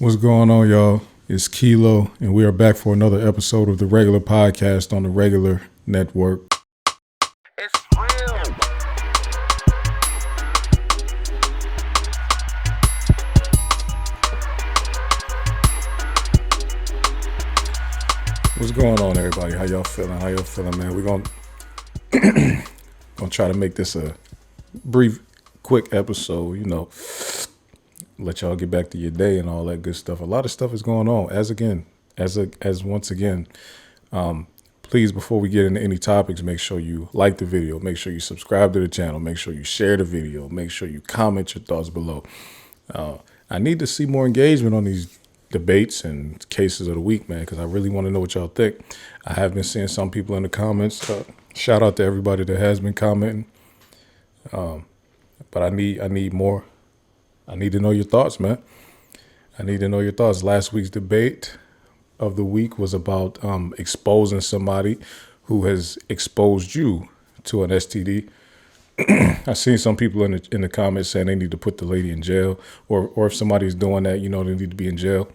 What's going on, y'all? It's Kilo, and we are back for another episode of the regular podcast on the regular network. It's real. What's going on, everybody? How y'all feeling, man? We're gonna try to make this a brief, quick episode, let y'all get back to your day and all that good stuff. A lot of stuff is going on. Once again, please, before we get into any topics, make sure you like the video, make sure you subscribe to the channel, make sure you share the video, make sure you comment your thoughts below. I need to see more engagement on these debates and cases of the week, man, because I really want to know what y'all think. I have been seeing some people in the comments. Shout out to everybody that has been commenting. But I need more. I need to know your thoughts, man. I need to know your thoughts. Last week's debate of the week was about exposing somebody who has exposed you to an STD. I've seen some people in the comments saying they need to put the lady in jail, or if somebody's doing that, they need to be in jail.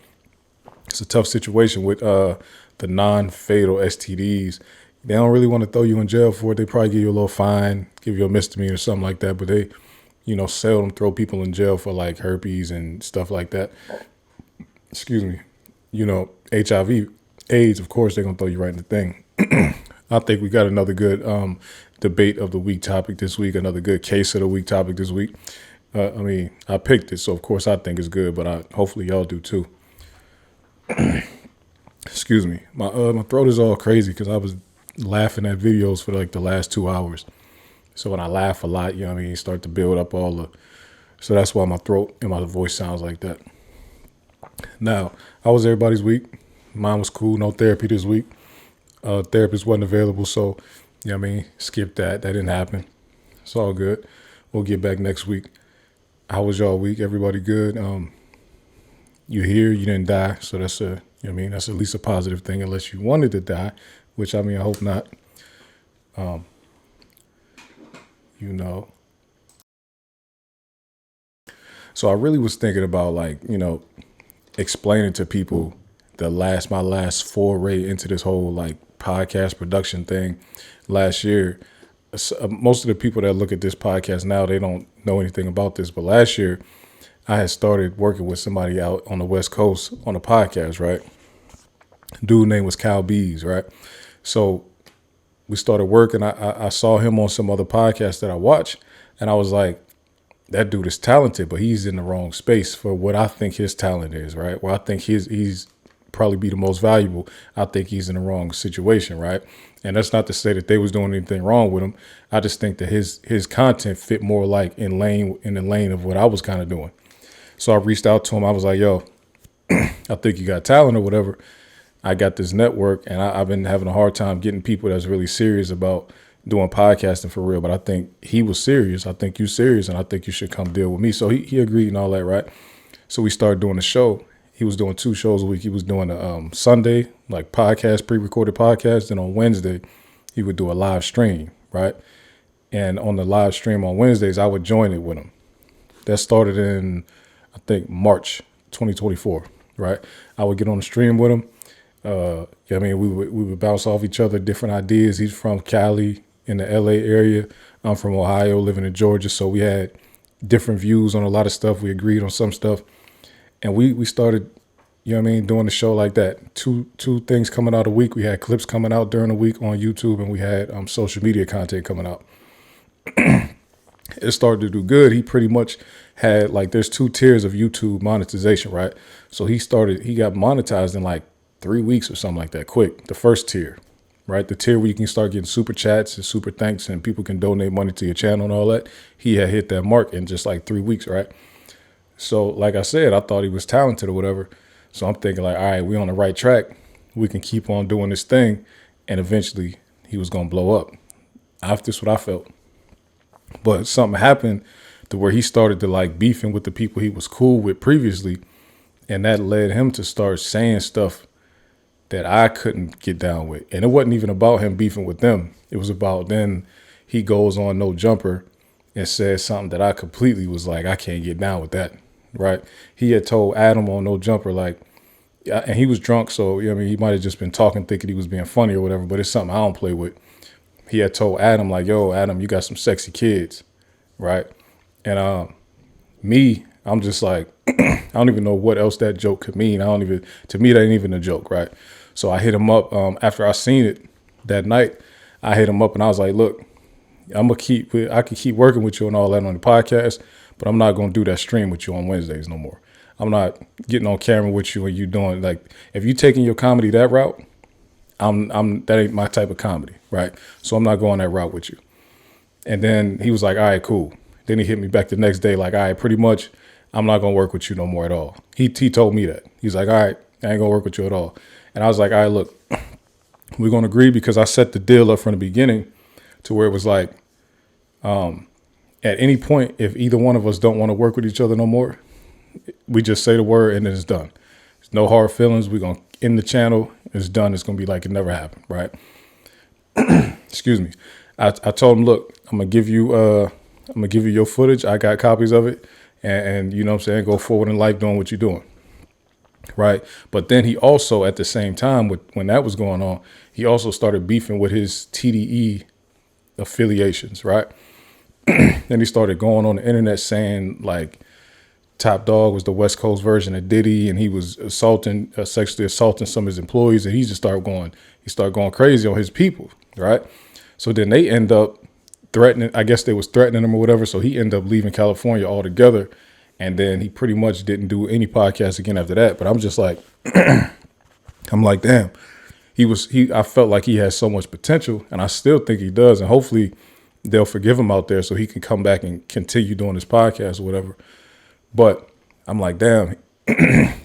It's a tough situation with the non-fatal STDs. They don't really want to throw you in jail for it. They probably give you a little fine, give you a misdemeanor or something like that, but they seldom throw people in jail for like herpes and stuff like that. Excuse me. HIV, AIDS, of course, they're going to throw you right in the thing. I think we got another good debate of the week topic this week, another good case of the week topic this week. I picked it, so of course I think it's good, but hopefully y'all do too. Excuse me. My throat is all crazy because I was laughing at videos for like the last 2 hours. So when I laugh a lot, start to build up so that's why my throat and my voice sounds like that. Now, how was everybody's week? Mine was cool. No therapy this week. Therapist wasn't available, so skip that. That didn't happen. It's all good. We'll get back next week. How was y'all week? Everybody good? You here? You didn't die, so that's that's at least a positive thing. Unless you wanted to die, which I hope not. So I really was thinking about explaining to people my last foray into this whole podcast production thing last year. Most of the people that look at this podcast now, they don't know anything about this, but last year I had started working with somebody out on the West Coast on a podcast, right? Dude name was Cal Bees, right? So we started working. I saw him on some other podcast that I watch, and I was like, that dude is talented, but he's in the wrong space for what I think his talent is, right? Well, I think he's probably be the most valuable. I think he's in the wrong situation, right? And that's not to say that they was doing anything wrong with him. I just think that his content fit more like in the lane of what I was kind of doing. So I reached out to him. I was like, yo, I think you got talent or whatever. I got this network, and I've been having a hard time getting people that's really serious about doing podcasting for real. But I think he was serious. I think you serious, and I think you should come deal with me. So he agreed and all that, right? So we started doing the show. He was doing 2 shows a week. He was doing a Sunday, podcast, pre-recorded podcast. And on Wednesday, he would do a live stream, right? And on the live stream on Wednesdays, I would join it with him. That started in, I think, March 2024, right? I would get on the stream with him. We would bounce off each other, different ideas. He's from Cali in the LA area. I'm from Ohio, living in Georgia. So we had different views on a lot of stuff. We agreed on some stuff. And we started, doing the show like that. Two things coming out a week. We had clips coming out during the week on YouTube, and we had social media content coming out. It started to do good. He pretty much had there's 2 tiers of YouTube monetization, right? So he got monetized in 3 weeks or something like that, quick. The first tier, right? The tier where you can start getting super chats and super thanks and people can donate money to your channel and all that. He had hit that mark in just 3 weeks, right? So like I said, I thought he was talented or whatever. So I'm thinking all right, we on the right track. We can keep on doing this thing. And eventually he was going to blow up. That's what I felt. But something happened to where he started to beefing with the people he was cool with previously. And that led him to start saying stuff that I couldn't get down with. And it wasn't even about him beefing with them. It was about then he goes on No Jumper and says something that I completely was I can't get down with that. right? He had told Adam on No Jumper, like, and he was drunk, so I mean, he might have just been talking, thinking he was being funny or whatever. But it's something I don't play with. He had told Adam, like, "Yo, Adam, you got some sexy kids, right?" And me, I'm just like, I don't even know what else that joke could mean. I don't even. To me, that ain't even a joke, right? So I hit him up after I seen it that night. I hit him up and I was like, "Look, I can keep working with you and all that on the podcast, but I'm not gonna do that stream with you on Wednesdays no more. I'm not getting on camera with you and you doing like if you taking your comedy that route, I'm that ain't my type of comedy, right? So I'm not going that route with you." And then he was like, "All right, cool." Then he hit me back the next day, like, "All right, pretty much, I'm not gonna work with you no more at all." He told me that. He's like, "All right, I ain't gonna work with you at all." And I was like, "All right, look, we're gonna agree because I set the deal up from the beginning to where it was like, at any point, if either one of us don't want to work with each other no more, we just say the word and then it's done. There's no hard feelings. We're gonna end the channel. It's done. It's gonna be like it never happened, right?" Excuse me. I told him, "Look, I'm gonna give you your footage. I got copies of it, and you know what I'm saying, go forward in life doing what you're doing." Right. But then he also, at the same time, when that was going on, he also started beefing with his TDE affiliations, right? Then he started going on the internet saying like Top Dog was the West Coast version of Diddy, and he was sexually assaulting some of his employees, and he started going crazy on his people, right? So then they end up threatening, I guess they was threatening him or whatever, so he ended up leaving California altogether, and then he pretty much didn't do any podcasts again after that. But I'm just like, I'm like, damn, I felt like he has so much potential, and I still think he does, and hopefully they'll forgive him out there so he can come back and continue doing his podcast or whatever. But I'm like, damn,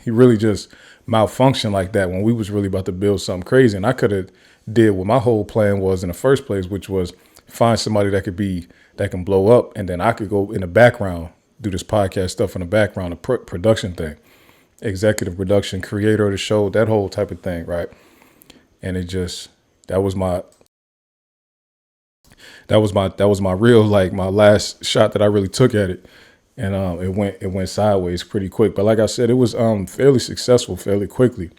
he really just malfunctioned like that when we was really about to build something crazy. And I could have did what my whole plan was in the first place, which was find somebody that can blow up, and then I could go in the background, do this podcast stuff in the background, the production thing, executive production, creator of the show, that whole type of thing, right? And it just that was my real, like, my last shot that I really took at it. And it went sideways pretty quick. But like I said, it was fairly successful fairly quickly.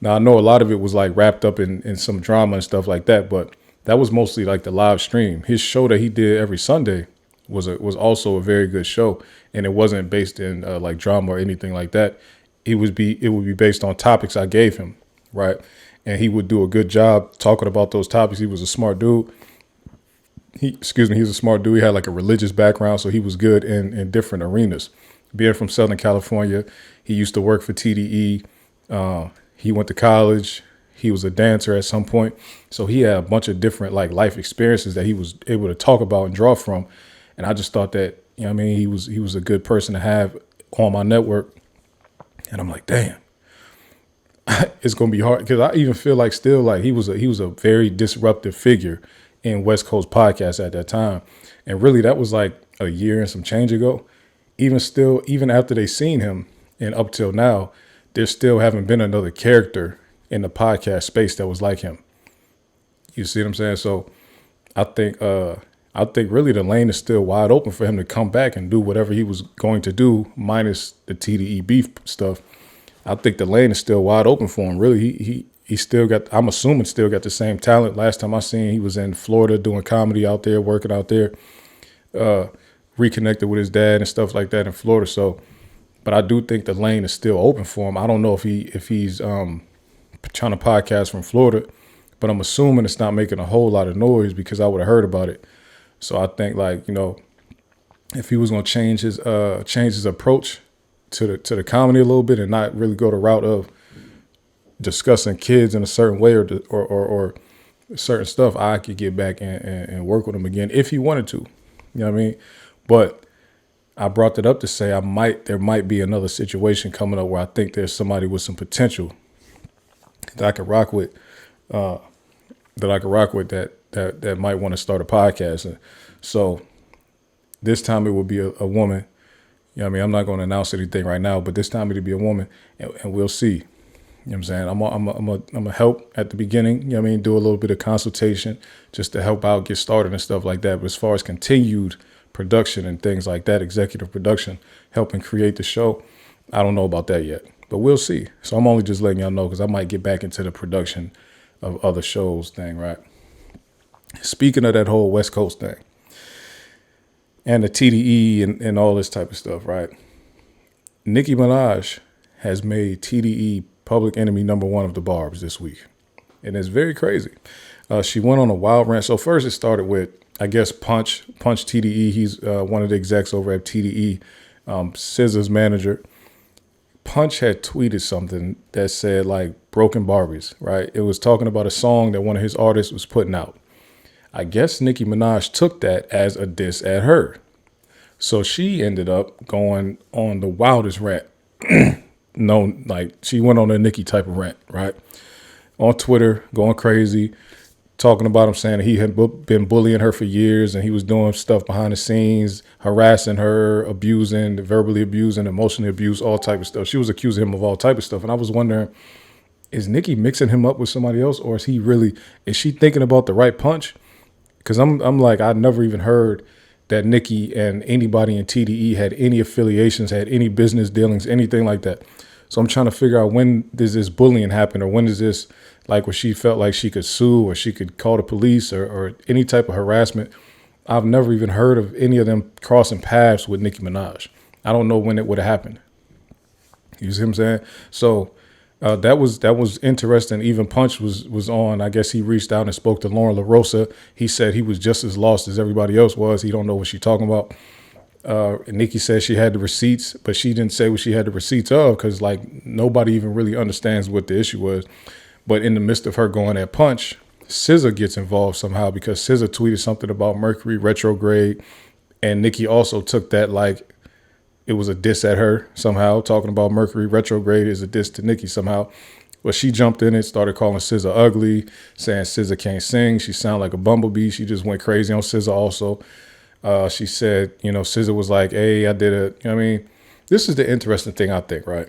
Now I know a lot of it was like wrapped up in some drama and stuff like that, but that was mostly like the live stream. His show that he did every Sunday was also a very good show, and it wasn't based in like drama or anything like that. It would be based on topics I gave him, right? And he would do a good job talking about those topics. He was a smart dude. He was a smart dude. He had like a religious background, so he was good in different arenas. Being from Southern California, he used to work for TDE. He went to college. He was a dancer at some point. So he had a bunch of different like life experiences that he was able to talk about and draw from. And I just thought that, you know what I mean, he was a good person to have on my network. And I'm like, damn, it's gonna be hard, because I even feel like still like he was a very disruptive figure in West Coast podcasts at that time. And really that was like a year and some change ago. Even after they seen him and up till now, there still haven't been another character in the podcast space that was like him. You see what I'm saying? So I think really the lane is still wide open for him to come back and do whatever he was going to do, minus the TDE beef stuff. I think the lane is still wide open for him. Really, he still got, I'm assuming still got the same talent. Last time I seen, he was in Florida doing comedy out there, working out there, reconnected with his dad and stuff like that in Florida. So, but I do think the lane is still open for him. I don't know if he's trying to podcast from Florida, but I'm assuming it's not making a whole lot of noise, because I would have heard about it. So I think, like, you know, if he was going to change his approach to the comedy a little bit and not really go the route of discussing kids in a certain way or certain stuff, I could get back and work with him again if he wanted to. You know what I mean? But I brought that up to say there might be another situation coming up where I think there's somebody with some potential that I could rock with, that might want to start a podcast. And so this time it will be a woman. You know what I mean? I'm not going to announce anything right now, but this time it'll be a woman, and we'll see. You know what I'm saying? I'm a help at the beginning, you know what I mean? Do a little bit of consultation just to help out, get started and stuff like that. But as far as continued production and things like that, executive production, helping create the show, I don't know about that yet, but we'll see. So I'm only just letting y'all know because I might get back into the production of other shows thing, right? Speaking of that whole West Coast thing and the TDE and all this type of stuff, right? Nicki Minaj has made TDE public enemy #1 of the Barbs this week. And it's very crazy. She went on a wild rant. So first it started with, I guess, Punch TDE. He's one of the execs over at TDE, SZA's manager. Punch had tweeted something that said like broken Barbies, right? It was talking about a song that one of his artists was putting out. I guess Nicki Minaj took that as a diss at her. So she ended up going on the wildest rant. No, like she went on a Nicki type of rant, right? On Twitter, going crazy, talking about him, saying that he had been bullying her for years and he was doing stuff behind the scenes, harassing her, abusing, verbally abusing, emotionally abused, all type of stuff. She was accusing him of all type of stuff. And I was wondering, is Nicki mixing him up with somebody else, or is she thinking about the right Punch? Because I'm like, I never even heard that Nicki and anybody in TDE had any affiliations, had any business dealings, anything like that. So I'm trying to figure out, when does this bullying happen, or when does this, like, where she felt like she could sue or she could call the police or any type of harassment. I've never even heard of any of them crossing paths with Nicki Minaj. I don't know when it would have happened. You see what I'm saying? So that was interesting. Even Punch was on. I guess he reached out and spoke to Lauren LaRosa. He said he was just as lost as everybody else was. He don't know what she's talking about. Nicki said she had the receipts, but she didn't say what she had the receipts of, because like nobody even really understands what the issue was. But in the midst of her going at Punch, SZA gets involved somehow, because SZA tweeted something about Mercury retrograde, and Nicki also took that like it was a diss at her somehow, talking about Mercury retrograde is a diss to Nicki somehow. Well, she jumped in and started calling SZA ugly, saying SZA can't sing. She sounded like a bumblebee. She just went crazy on SZA also. She said, SZA was like, hey, I did it. I mean, this is the interesting thing, I think, right?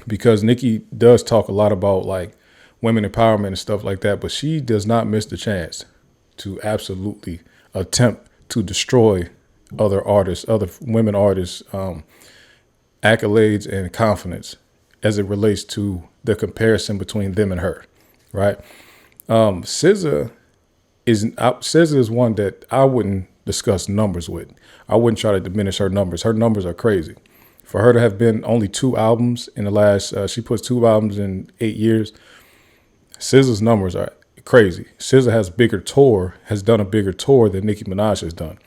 Because Nicki does talk a lot about like women empowerment and stuff like that, but she does not miss the chance to absolutely attempt to destroy other artists, other women artists, accolades and confidence as it relates to the comparison between them and her, right? SZA is one that I wouldn't discuss numbers with. I wouldn't try to diminish her numbers. Her numbers are crazy. For her to have been only 2 albums in the last, she puts 2 albums in 8 years. SZA's numbers are crazy. SZA has done a bigger tour than Nicki Minaj has done.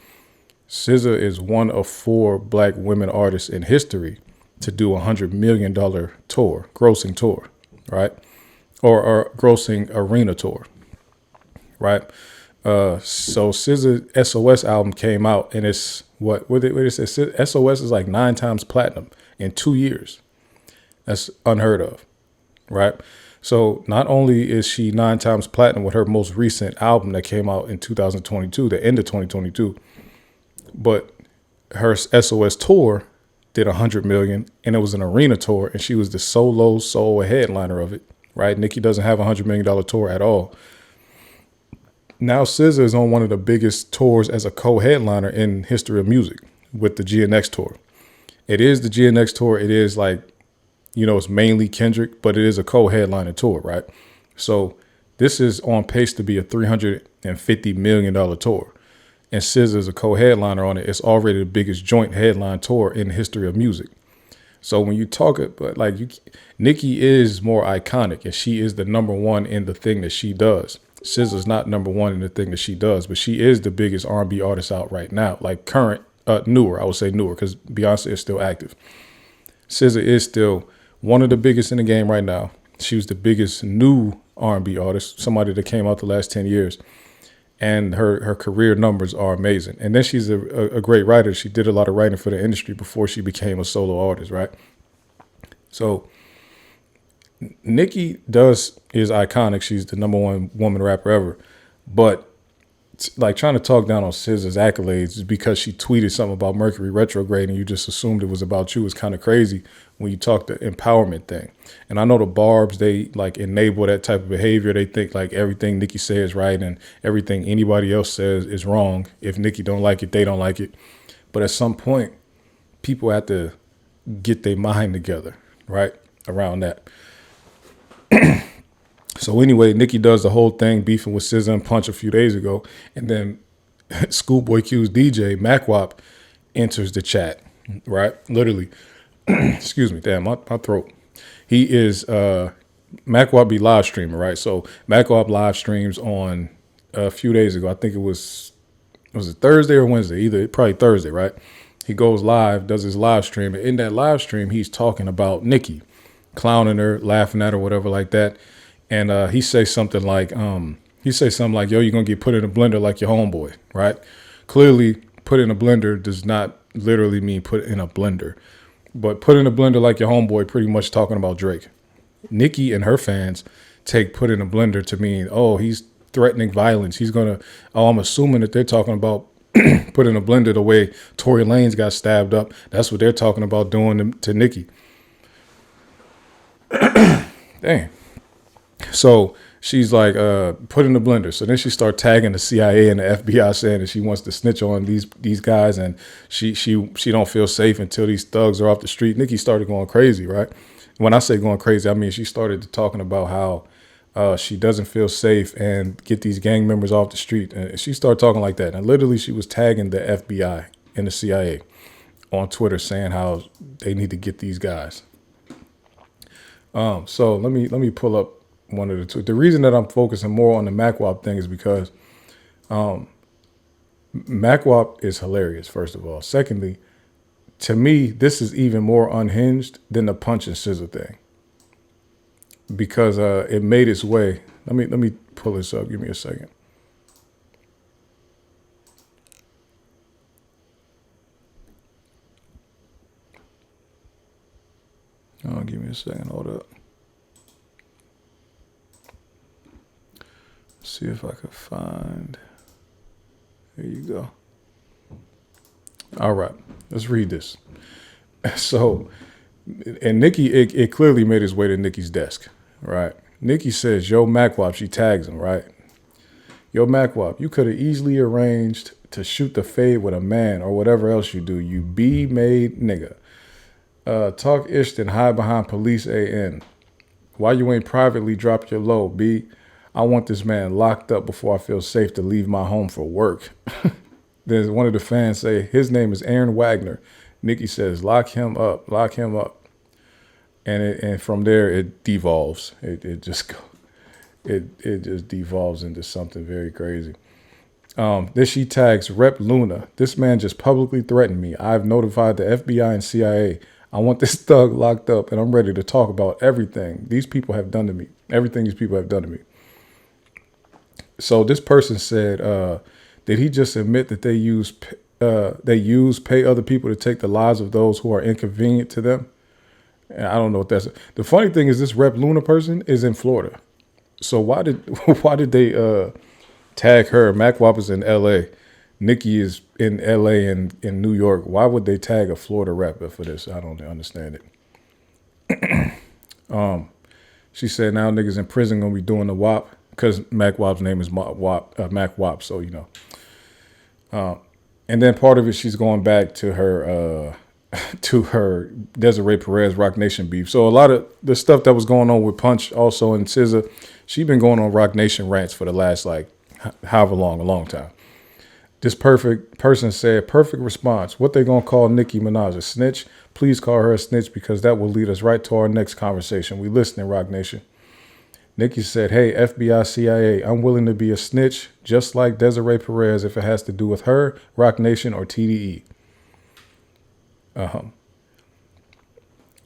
SZA is one of 4 black women artists in history to do $100 million tour, grossing tour, right? Or grossing arena tour, right? So SZA SOS album came out, and it's what it says. SOS is like 9 times platinum in 2 years. That's unheard of, right? So not only is she 9 times platinum with her most recent album that came out in 2022, the end of 2022, but her SOS tour did 100 million, and it was an arena tour, and she was the sole headliner of it, right? Nicki doesn't have $100 million tour at all. Now SZA is on one of the biggest tours as a co-headliner in history of music with the GNX tour. It is the GNX tour. It is like, it's mainly Kendrick, but it is a co-headliner tour, right? So this is on pace to be a $350 million tour. And SZA is a co-headliner on it. It's already the biggest joint headline tour in the history of music. So when you talk it, but like Nicki is more iconic, and she is the #1 in the thing that she does. SZA's not #1 in the thing that she does, but she is the biggest R&B artist out right now, like current, newer. I would say newer, because Beyonce is still active. SZA is still one of the biggest in the game right now. She was the biggest new R&B artist, somebody that came out the last 10 years. And her career numbers are amazing. And then she's a great writer. She did a lot of writing for the industry before she became a solo artist, right? So Nicki is iconic. She's the #1 woman rapper ever. But like trying to talk down on SZA's accolades is because she tweeted something about Mercury retrograde and you just assumed it was about you is kind of crazy when you talk the empowerment thing. And I know the Barbs, they like enable that type of behavior. They think like everything Nicki says right and everything anybody else says is wrong. If Nicki don't like it, they don't like it. But at some point, people have to get their mind together, right? Around that. So anyway, Nicki does the whole thing beefing with SZA and Punch a few days ago. And then Schoolboy Q's DJ, MacWop, enters the chat, right? Literally. Excuse me, damn, my throat. He is MacWop be live streaming, right? So MacWop live streams on a few days ago. I think was it Thursday or Wednesday? Either probably Thursday, right? He goes live, does his live stream, and in that live stream, he's talking about Nicki, clowning her, laughing at her, whatever like that. And he says something like, yo, you're gonna get put in a blender like your homeboy, right? Clearly, put in a blender does not literally mean put in a blender. But put in a blender like your homeboy, pretty much talking about Drake. Nicki and her fans take put in a blender to mean, oh, he's threatening violence. I'm assuming that they're talking about put in a blender the way Tory Lanez got stabbed up. That's what they're talking about doing to Nicki. Dang. So she's like, put in the blender. So then she started tagging the CIA and the FBI, saying that she wants to snitch on these guys, and she don't feel safe until these thugs are off the street. Nicki started going crazy, right? When I say going crazy, I mean she started talking about how she doesn't feel safe and get these gang members off the street. And she started talking like that. And literally she was tagging the FBI and the CIA on Twitter, saying how they need to get these guys. So let me pull up one of the two. The reason that I'm focusing more on the MacWop thing is because MacWop is hilarious, first of all. Secondly, to me, this is even more unhinged than the Punch and SZA thing, because it made its way. Let me pull this up. Give me a second. Oh, give me a second. Hold up. See if I could find. There you go. All right, let's read this. So, and Nicki, it clearly made its way to Nicki's desk, right? Nicki says, yo, MacWop, she tags him, right? Yo, MacWop, you could have easily arranged to shoot the fade with a man or whatever else you do, you B-made nigga. Talk ish, then hide behind police AN. Why you ain't privately drop your low, B? I want this man locked up before I feel safe to leave my home for work. There's one of the fans say, his name is Aaron Wagner. Nicki says, lock him up. And from there it devolves. It just devolves into something very crazy. Then she tags Rep Luna. This man just publicly threatened me. I've notified the FBI and CIA. I want this thug locked up, and I'm ready to talk about everything these people have done to me. Everything these people have done to me. So this person said, did he just admit that they use pay other people to take the lives of those who are inconvenient to them? And I don't know what that's. The funny thing is, this Rep Luna person is in Florida. So why did they tag her? MacWop is in L.A. Nicki is in L.A. and in New York. Why would they tag a Florida rep for this? I don't understand it. She said now niggas in prison gonna be doing the WAP because MacWop's name is MacWop. So you know. And then part of it, she's going back to her Desiree Perez Rock Nation beef. So a lot of the stuff that was going on with Punch also and SZA, she been going on Rock Nation rants for the last a long time. This perfect person said, perfect response. What they gonna call Nicki Minaj, a snitch? Please call her a snitch because that will lead us right to our next conversation. We listening, Rock Nation. Nicki said, hey, FBI, CIA, I'm willing to be a snitch just like Desiree Perez if it has to do with her, Rock Nation, or TDE.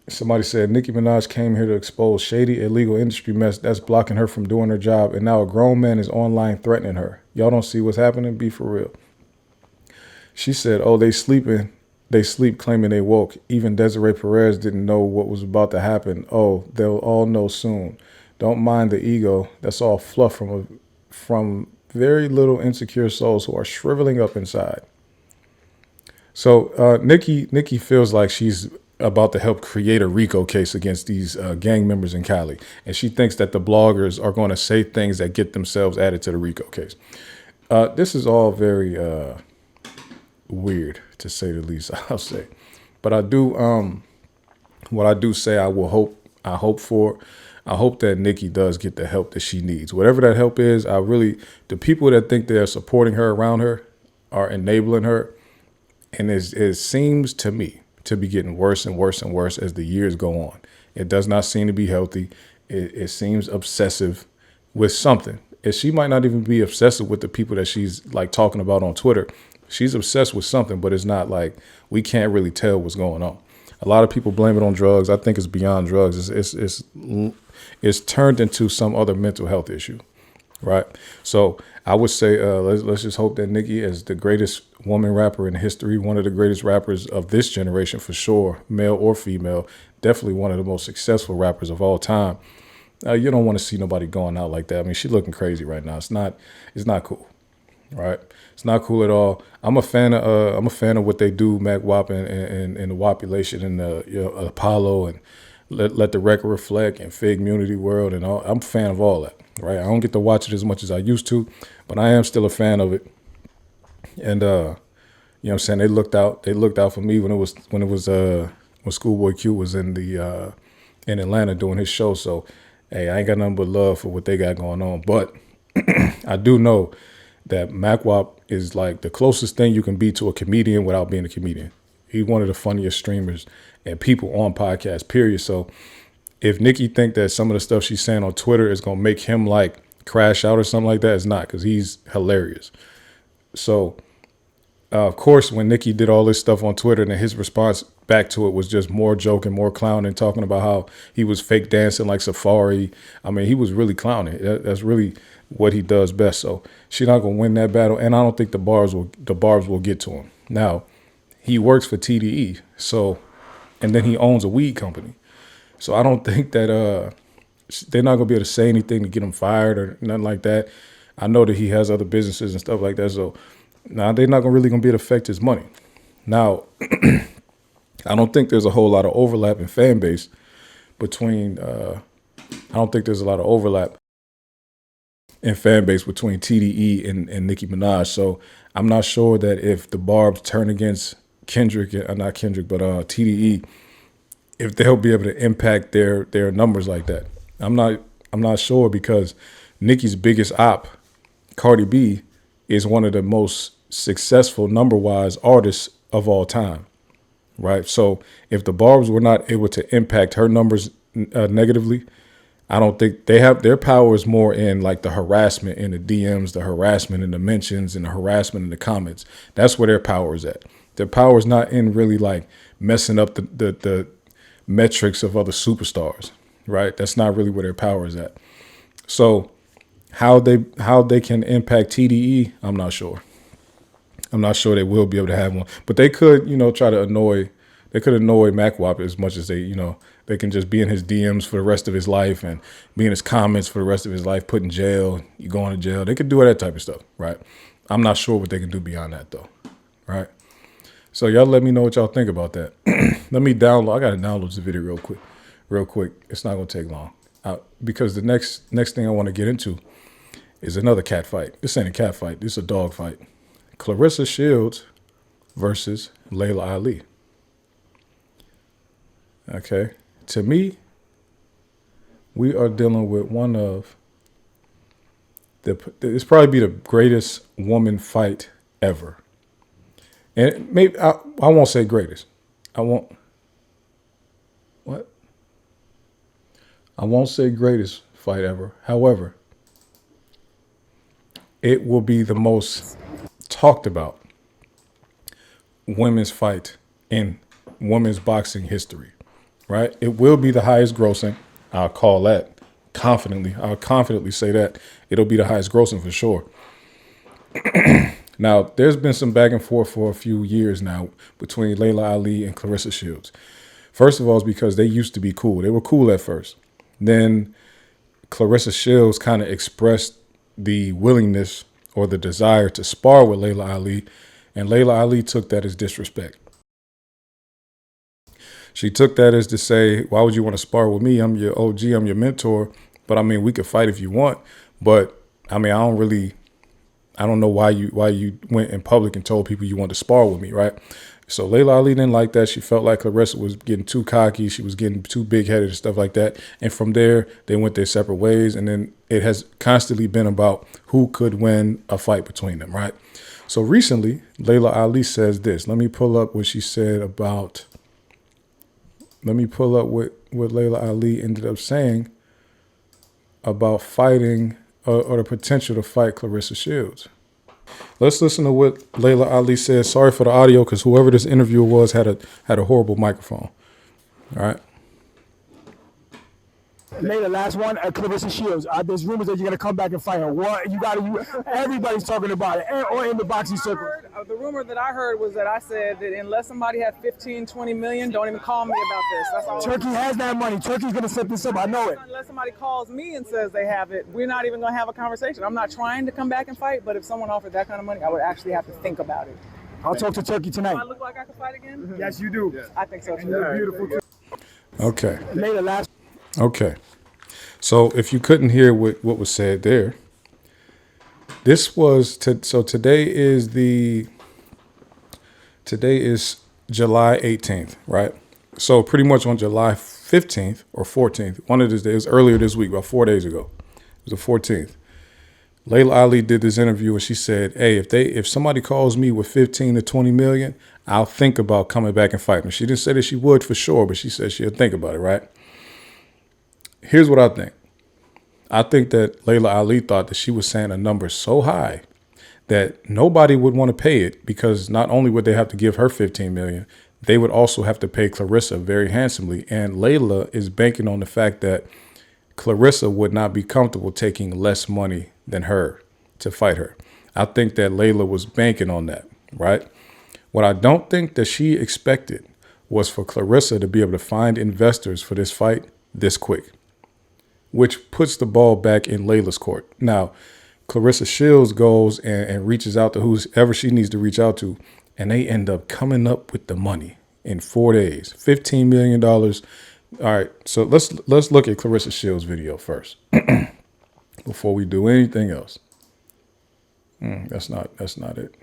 Somebody said Nicki Minaj came here to expose shady, illegal industry mess that's blocking her from doing her job, and now a grown man is online threatening her. Y'all don't see what's happening? Be for real. She said, oh, they sleep claiming they woke. Even Desiree Perez didn't know what was about to happen. Oh, they'll all know soon. Don't mind the ego. That's all fluff from very little insecure souls who are shriveling up inside. So Nicki feels like she's about to help create a RICO case against these gang members in Cali. And she thinks that the bloggers are going to say things that get themselves added to the RICO case. This is all very weird, to say the least, I'll say. But I do what I do say, I hope that Nicki does get the help that she needs. Whatever that help is, the people that think they're supporting her around her are enabling her. And it seems to me to be getting worse and worse and worse as the years go on. It does not seem to be healthy. It seems obsessive with something. And she might not even be obsessive with the people that she's like talking about on Twitter. She's obsessed with something, but it's not like we can't really tell what's going on. A lot of people blame it on drugs. I think it's beyond drugs. It's turned into some other mental health issue, right? So I would say let's just hope that Nicki is the greatest woman rapper in history, one of the greatest rappers of this generation for sure, male or female, definitely one of the most successful rappers of all time. You don't want to see nobody going out like that. I mean, she's looking crazy right now. It's not cool, right? It's not cool at all. I'm a fan of what they do, Mac Wap and the Wapulation and the Apollo and let the record reflect and Fig Community World and all. I'm a fan of all that, right? I don't get to watch it as much as I used to, but I am still a fan of it. And you know what I'm saying, they looked out for me when Schoolboy Q was in Atlanta doing his show. So hey, I ain't got nothing but love for what they got going on. But I do know that Mac Wap is like the closest thing you can be to a comedian without being a comedian. He's one of the funniest streamers and people on podcasts, period. So if Nicki think that some of the stuff she's saying on Twitter is going to make him like crash out or something like that, it's not, because he's hilarious. So of course, when Nicki did all this stuff on Twitter, and his response back to it was just more joking, more clowning, talking about how he was fake dancing like Safari. I mean, he was really clowning. That's really what he does best. So she's not gonna win that battle, and I don't think the barbs will get to him. Now, he works for TDE, and then he owns a weed company. So I don't think that they're not gonna be able to say anything to get him fired or nothing like that. I know that he has other businesses and stuff like that. So now they're not really gonna be able to affect his money. Now, I don't think there's a whole lot of overlap in fan base between. I don't think there's a lot of overlap in fan base between TDE and Nicki Minaj. So I'm not sure that if the Barbs turn against Kendrick, not Kendrick, but TDE, if they'll be able to impact their numbers like that. I'm not sure, because Nicki's biggest op, Cardi B, is one of the most successful number-wise artists of all time, right? So if the Barbs were not able to impact her numbers negatively, I don't think their power is more in like the harassment in the DMs, the harassment in the mentions, and the harassment in the comments. That's where their power is at. Their power is not in really like messing up the metrics of other superstars, right? That's not really where their power is at. So how they can impact TDE, I'm not sure. I'm not sure they will be able to have one, but they could, try to annoy Mac Wap as much as they can just be in his DMs for the rest of his life and be in his comments for the rest of his life, put in jail, you going to jail. They could do all that type of stuff, right? I'm not sure what they can do beyond that though, right? So y'all let me know what y'all think about that. Let me download. I got to download the video real quick. It's not going to take long because the next thing I want to get into is another cat fight. This ain't a cat fight. This is a dog fight. Claressa Shields versus Layla Ali. Okay. To me, we are dealing with one of it's probably be the greatest woman fight ever. And maybe I won't say greatest. I won't say greatest fight ever. However, it will be the most talked about women's fight in women's boxing history, right? It will be the highest grossing. I'll call that confidently. I'll confidently say that it'll be the highest grossing for sure. Now, there's been some back and forth for a few years now between Layla Ali and Claressa Shields. First of all, it's because they used to be cool. They were cool at first. Then Claressa Shields kind of expressed the willingness or the desire to spar with Layla Ali, and Layla Ali took that as disrespect. She took that as to say, why would you want to spar with me? I'm your OG, I'm your mentor, but I mean, we could fight if you want, but I mean, I don't know why you went in public and told people you wanted to spar with me, right? So Layla Ali didn't like that. She felt like Claressa was getting too cocky. She was getting too big-headed and stuff like that. And from there, they went their separate ways. And then it has constantly been about who could win a fight between them, right? So recently, Layla Ali says this. Let me pull up what she said about. Let me pull up what Layla Ali ended up saying about fighting or the potential to fight Claressa Shields. Let's listen to what Layla Ali said. Sorry for the audio, because whoever this interviewer was had a horrible microphone. All right. Layla, last one, Claressa Shields. There's rumors that you're gonna come back and fight her. What everybody's talking about it, or in the boxing circle. The rumor that I heard was that I said that unless somebody had 15, 20 million, don't even call me about this. That's all. Turkey has that money. Turkey's gonna set this up. I know it. Unless somebody calls me and says they have it, we're not even gonna have a conversation. I'm not trying to come back and fight, but if someone offered that kind of money, I would actually have to think about it. I'll talk to Turkey tonight. Do I look like I could fight again? Yes, you do. Yeah. I think so too. You're beautiful too. Okay. Layla, last. Okay. So if you couldn't hear what was said there, this was so today is July 18th, right? So pretty much on July 15th or 14th, one of these days, earlier this week, about 4 days ago, it was the 14th. Layla Ali did this interview and she said, "Hey, if somebody calls me with 15 to 20 million, I'll think about coming back and fighting." She didn't say that she would for sure, but she said she'll think about it, right? Here's what I think. I think that Layla Ali thought that she was saying a number so high that nobody would want to pay it, because not only would they have to give her 15 million, they would also have to pay Claressa very handsomely. And Layla is banking on the fact that Claressa would not be comfortable taking less money than her to fight her. I think that Layla was banking on that, right? What I don't think that she expected was for Claressa to be able to find investors for this fight this quick, which puts the ball back in Layla's court. Now, Claressa Shields goes and reaches out to whoever she needs to reach out to, and they end up coming up with the money in 4 days, $15 million. All right, so let's look at Claressa Shields' video first before we do anything else. That's not it.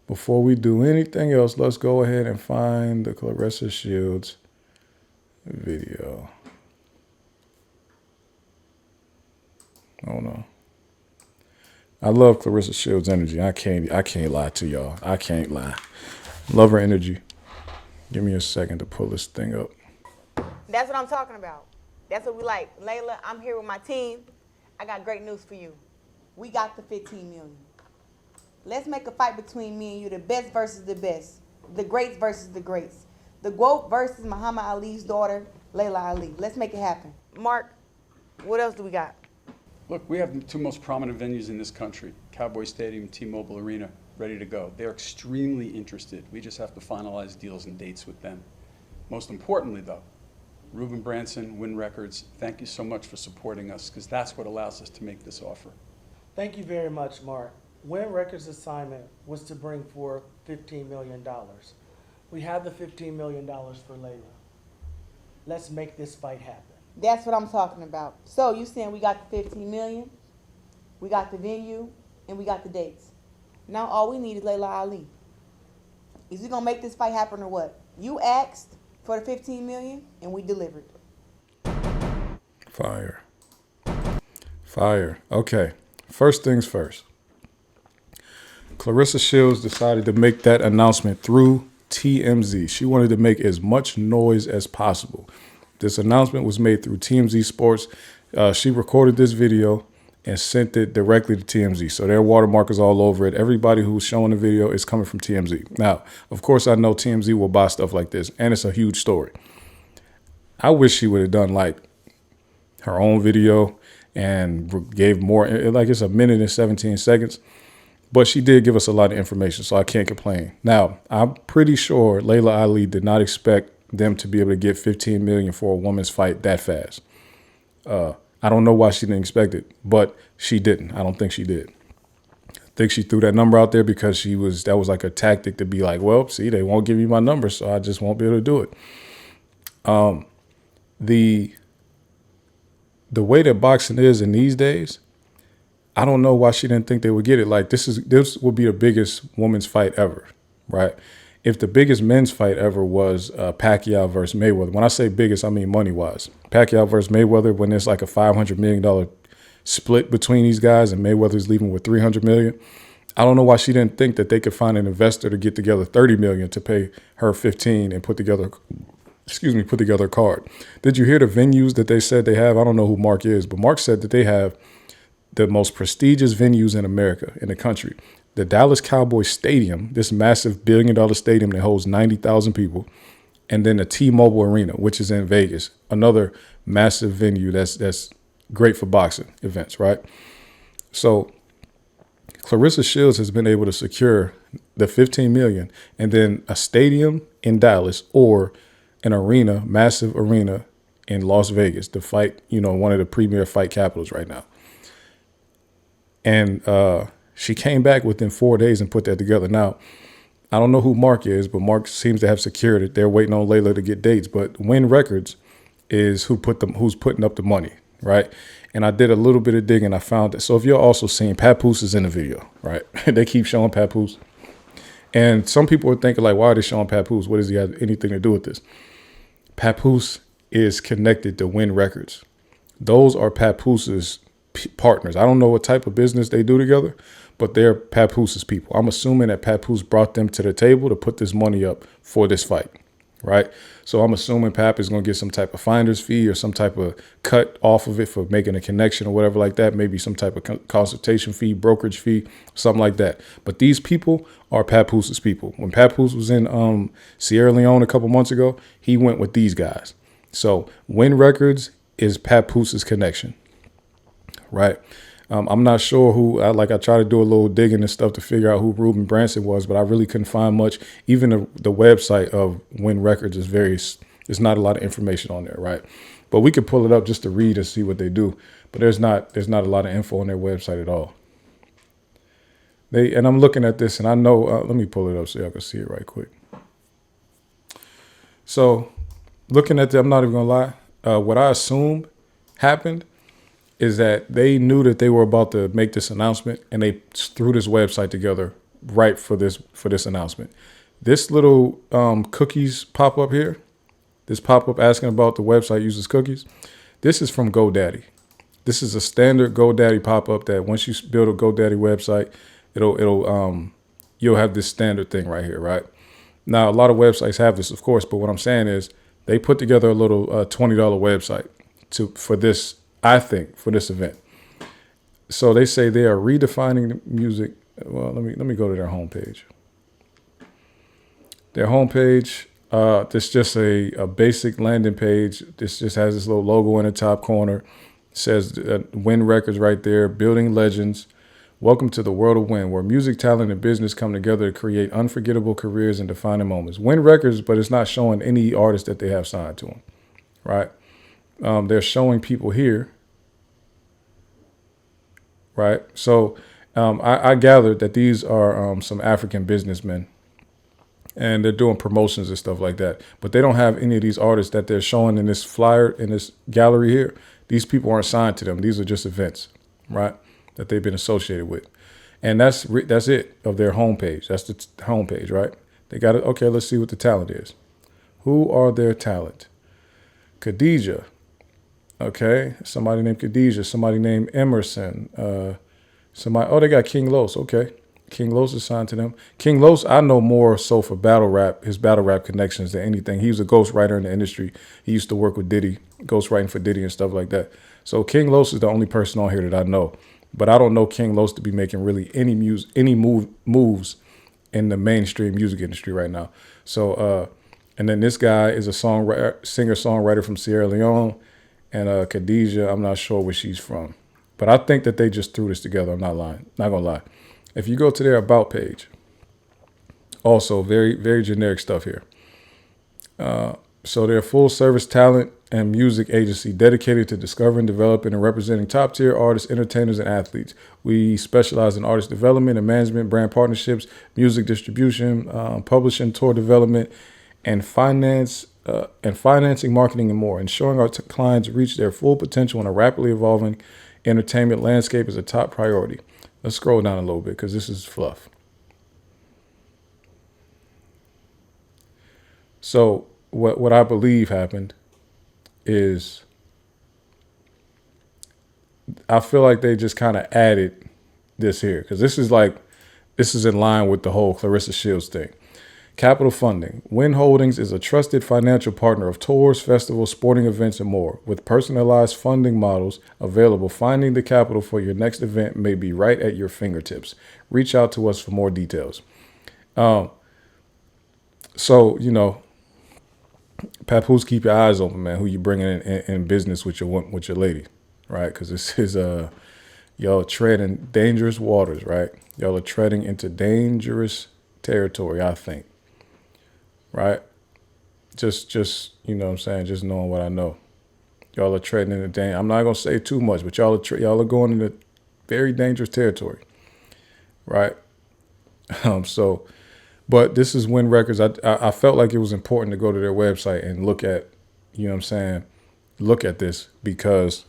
Before we do anything else, let's go ahead and find the Claressa Shields video. Oh no. I love Claressa Shields' energy. I can't lie to y'all. I can't lie. Love her energy. Give me a second to pull this thing up. That's what I'm talking about. That's what we like. Layla, I'm here with my team. I got great news for you. We got the 15 million. Let's make a fight between me and you, the best versus the best. The greats versus the greats. The GOAT versus Muhammad Ali's daughter, Layla Ali. Let's make it happen. Mark, what else do we got? Look, we have the two most prominent venues in this country, Cowboy Stadium and T-Mobile Arena, ready to go. They're extremely interested. We just have to finalize deals and dates with them. Most importantly, though, Ruben Branson, Win Records, thank you so much for supporting us, because that's what allows us to make this offer. Thank you very much, Mark. Win Records' assignment was to bring forth $15 million. We have the $15 million for Layla. Let's make this fight happen. That's what I'm talking about. So you saying we got the 15 million, we got the venue, and we got the dates. Now all we need is Layla Ali. Is we gonna make this fight happen or what? You asked for the 15 million and we delivered. Fire. Fire. Okay. First things first. Claressa Shields decided to make that announcement through TMZ. She wanted to make as much noise as possible. This announcement was made through TMZ Sports. She recorded this video and sent it directly to TMZ. So their watermark is all over it. Everybody who's showing the video is coming from TMZ. Now, of course, I know TMZ will buy stuff like this, and it's a huge story. I wish she would have done like her own video and gave more, like it's 1 minute and 17 seconds. But she did give us a lot of information, so I can't complain. Now, I'm pretty sure Layla Ali did not expect them to be able to get 15 million for a woman's fight that fast. I don't know why she didn't expect it, but she didn't. I don't think she did. I think she threw that number out there because that was like a tactic to be like, well, see, they won't give you my number, so I just won't be able to do it. The way that boxing is in these days, I don't know why she didn't think they would get it. Like this would be the biggest women's fight ever, right? If the biggest men's fight ever was Pacquiao versus Mayweather, when I say biggest, I mean money-wise. Pacquiao versus Mayweather, when there's like a $500 million split between these guys and Mayweather's leaving with $300 million, I don't know why she didn't think that they could find an investor to get together $30 million to pay her 15 and put together a card. Did you hear the venues that they said they have? I don't know who Mark is, but Mark said that they have the most prestigious venues in America, in the country. The Dallas Cowboys Stadium, this massive $1 billion stadium that holds 90,000 people, and then the T-Mobile Arena, which is in Vegas, another massive venue that's great for boxing events, right? So Claressa Shields has been able to secure the $15 million and then a stadium in Dallas or an arena, massive arena in Las Vegas to fight, one of the premier fight capitals right now. And she came back within 4 days and put that together. Now, I don't know who Mark is, but Mark seems to have secured it. They're waiting on Layla to get dates. But Win Records is who's putting up the money, right? And I did a little bit of digging. I found it. So if you're also seeing, Papoose is in the video, right? They keep showing Papoose. And some people are thinking, like, why are they showing Papoose? What does he have anything to do with this? Papoose is connected to Win Records. Those are Papoose's partners. I don't know what type of business they do together, but they're Papoose's people. I'm assuming that Papoose brought them to the table to put this money up for this fight, right? So I'm assuming Pap is going to get some type of finder's fee or some type of cut off of it for making a connection or whatever like that. Maybe some type of consultation fee, brokerage fee, something like that. But these people are Papoose's people. When Papoose was in Sierra Leone a couple months ago, he went with these guys. So Win Records is Papoose's connection. Right. I'm not sure who, I tried to do a little digging and stuff to figure out who Ruben Branson was, but I really couldn't find much. Even the website of Win Records is there's not a lot of information on there. Right. But we could pull it up just to read and see what they do. But there's not a lot of info on their website at all. And I'm looking at this and I know, let me pull it up so y'all can see it right quick. So looking at I'm not even going to lie. What I assumed happened is that they knew that they were about to make this announcement and they threw this website together right for this announcement. This little cookies pop up here, this pop up asking about the website uses cookies. This is from GoDaddy. This is a standard GoDaddy pop up that once you build a GoDaddy website, you'll have this standard thing right here, right? Now, a lot of websites have this, of course, but what I'm saying is they put together a little $20 website for this event. So they say they are redefining the music. Well, let me go to their homepage. Their homepage, this just a basic landing page. This just has this little logo in the top corner. It says Win Records right there, building legends. Welcome to the world of Win, where music, talent, and business come together to create unforgettable careers and defining moments. Win Records, but it's not showing any artists that they have signed to them, right? They're showing people here. Right. So I gathered that these are some African businessmen and they're doing promotions and stuff like that. But they don't have any of these artists that they're showing in this flyer, in this gallery here. These people aren't signed to them. These are just events, right, that they've been associated with. And that's it of their homepage. That's the homepage, right? They got it. OK, let's see what the talent is. Who are their talent? Khadijah. Okay, somebody named Khadijah, somebody named Emerson, they got King Los. Okay, King Los is signed to them. King Los, I know more so for battle rap, his battle rap connections than anything. He was a ghostwriter in the industry. He used to work with Diddy, ghostwriting for Diddy and stuff like that. So King Los is the only person on here that I know. But I don't know King Los to be making really any moves in the mainstream music industry right now. So, and then this guy is a singer-songwriter from Sierra Leone. And Khadijah, I'm not sure where she's from. But I think that they just threw this together. I'm not lying. Not going to lie. If you go to their About page, also very, very generic stuff here. So they're a full-service talent and music agency dedicated to discovering, developing, and representing top-tier artists, entertainers, and athletes. We specialize in artist development and management, brand partnerships, music distribution, publishing, tour development, and financing, marketing, and more. Ensuring our clients reach their full potential in a rapidly evolving entertainment landscape is a top priority. Let's scroll down a little bit because this is fluff. So what I believe happened is I feel like they just kind of added this here because this is in line with the whole Claressa Shields thing. Capital funding. Wynn Holdings is a trusted financial partner of tours, festivals, sporting events, and more. With personalized funding models available, finding the capital for your next event may be right at your fingertips. Reach out to us for more details. So, Papoose, keep your eyes open, man. Who you bringing in business with your lady, right? Because this is y'all treading dangerous waters, right? Y'all are treading into dangerous territory, I think, right? Just you know what I'm saying. Just knowing what I know, y'all are treading into danger. I'm not gonna say too much, but y'all are going into very dangerous territory, right? So. But this is Win Records. I felt like it was important to go to their website and look at, you know what I'm saying, look at this because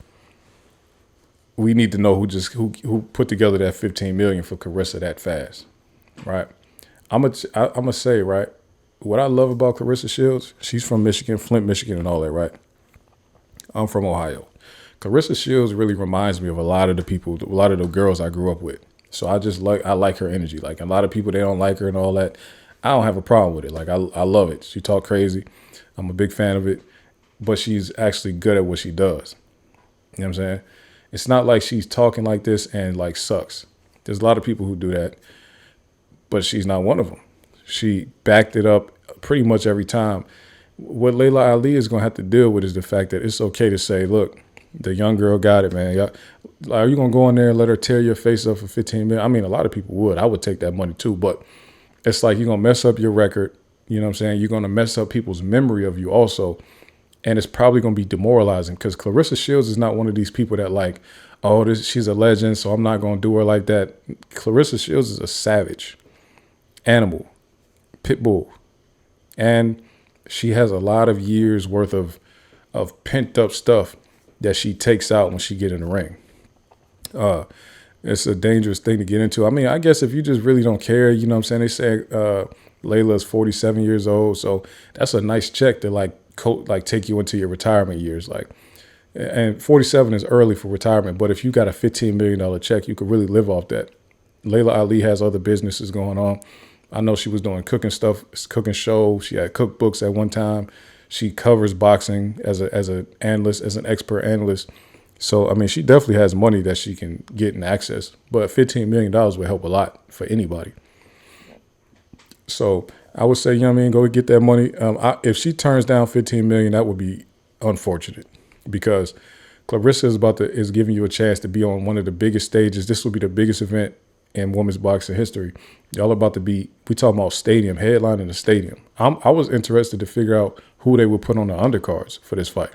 we need to know who put together that 15 million for Claressa that fast, right? I'm gonna say, right, what I love about Claressa Shields, she's from Michigan, Flint, Michigan, and all that, right? I'm from Ohio. Claressa Shields really reminds me of a lot of the girls I grew up with. So I like her energy. Like a lot of people, they don't like her and all that. I don't have a problem with it. Like I love it. She talk crazy. I'm a big fan of it, but she's actually good at what she does. You know what I'm saying? It's not like she's talking like this and like sucks. There's a lot of people who do that, but she's not one of them. She backed it up pretty much every time. What Layla Ali is going to have to deal with is the fact that it's okay to say, look, the young girl got it, man. Are you going to go in there and let her tear your face up for 15 million? I mean, a lot of people would. I would take that money too, but it's like you're going to mess up your record. You know what I'm saying? You're going to mess up people's memory of you also. And it's probably going to be demoralizing because Claressa Shields is not one of these people that like, oh, she's a legend, so I'm not going to do her like that. Claressa Shields is a savage animal, pit bull. And she has a lot of years worth of pent up stuff that she takes out when she get in the ring. It's a dangerous thing to get into. I mean, I guess if you just really don't care, you know what I'm saying? They say Layla's 47 years old, so that's a nice check to like take you into your retirement years. Like, and 47 is early for retirement, but if you got a $15 million check, you could really live off that. Layla Ali has other businesses going on. I know she was doing cooking stuff, cooking show. She had cookbooks at one time. She covers boxing as an analyst, as an expert analyst. So, I mean, she definitely has money that she can get and access. But $15 million would help a lot for anybody. So I would say, you know what I mean, go get that money. If she turns down $15 million, that would be unfortunate because Claressa is giving you a chance to be on one of the biggest stages. This will be the biggest event in women's boxing history. Y'all about to be, we talking about stadium, headline in the stadium. I was interested to figure out who they would put on the undercards for this fight.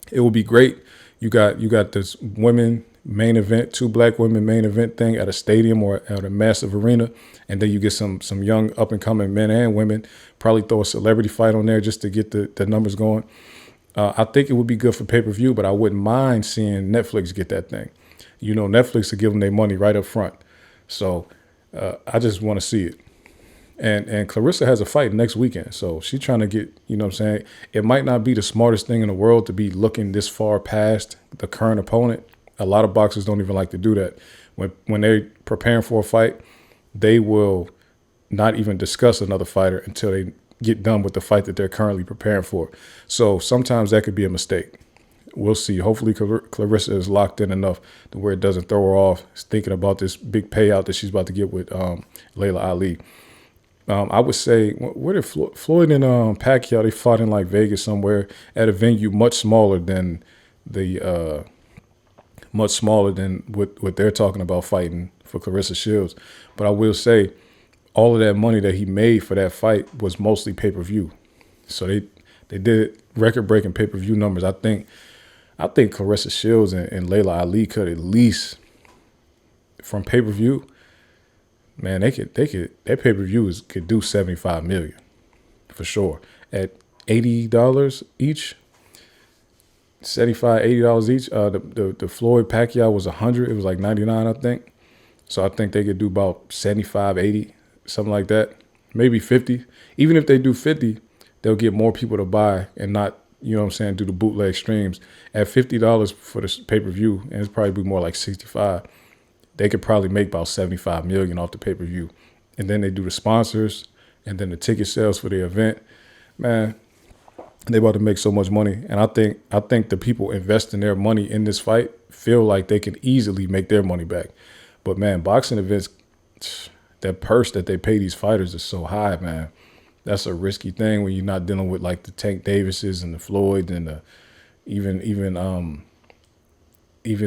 It would be great. You got this women main event, 2 black women main event thing at a stadium or at a massive arena, and then you get some young up and coming men and women. Probably throw a celebrity fight on there just to get the numbers going. I think it would be good for pay-per-view, but I wouldn't mind seeing Netflix get that thing. You know, Netflix will give them their money right up front. So I just want to see it. And Claressa has a fight next weekend. So she's trying to get, you know what I'm saying? It might not be the smartest thing in the world to be looking this far past the current opponent. A lot of boxers don't even like to do that. When they're preparing for a fight, they will not even discuss another fighter until they get done with the fight that they're currently preparing for. So sometimes that could be a mistake. We'll see. Hopefully Claressa is locked in enough to where it doesn't throw her off thinking about this big payout that she's about to get with Layla Ali. I would say, where did Floyd and Pacquiao, they fought in like Vegas somewhere at a venue much smaller than what they're talking about fighting for Claressa Shields. But I will say, all of that money that he made for that fight was mostly pay-per-view. So they did record-breaking pay-per-view numbers. I think Claressa Shields and Layla Ali could at least, from pay-per-view, man, their pay-per-views could do $75 million for sure. At $80 each, $75, $80 each. The Floyd Pacquiao was $100. It was like $99, I think. So I think they could do about $75, $80, something like that. Maybe $50. Even if they do $50, they'll get more people to buy and not, you know what I'm saying, do the bootleg streams. At $50 for the pay-per-view, and it's probably be more like 65, they could probably make about 75 million off the pay-per-view. And then they do the sponsors and then the ticket sales for the event. Man, they about to make so much money. And I think the people investing their money in this fight feel like they can easily make their money back. But man, boxing events, that purse that they pay these fighters is so high, man. That's a risky thing when you're not dealing with like the Tank Davises and the Floyds and the even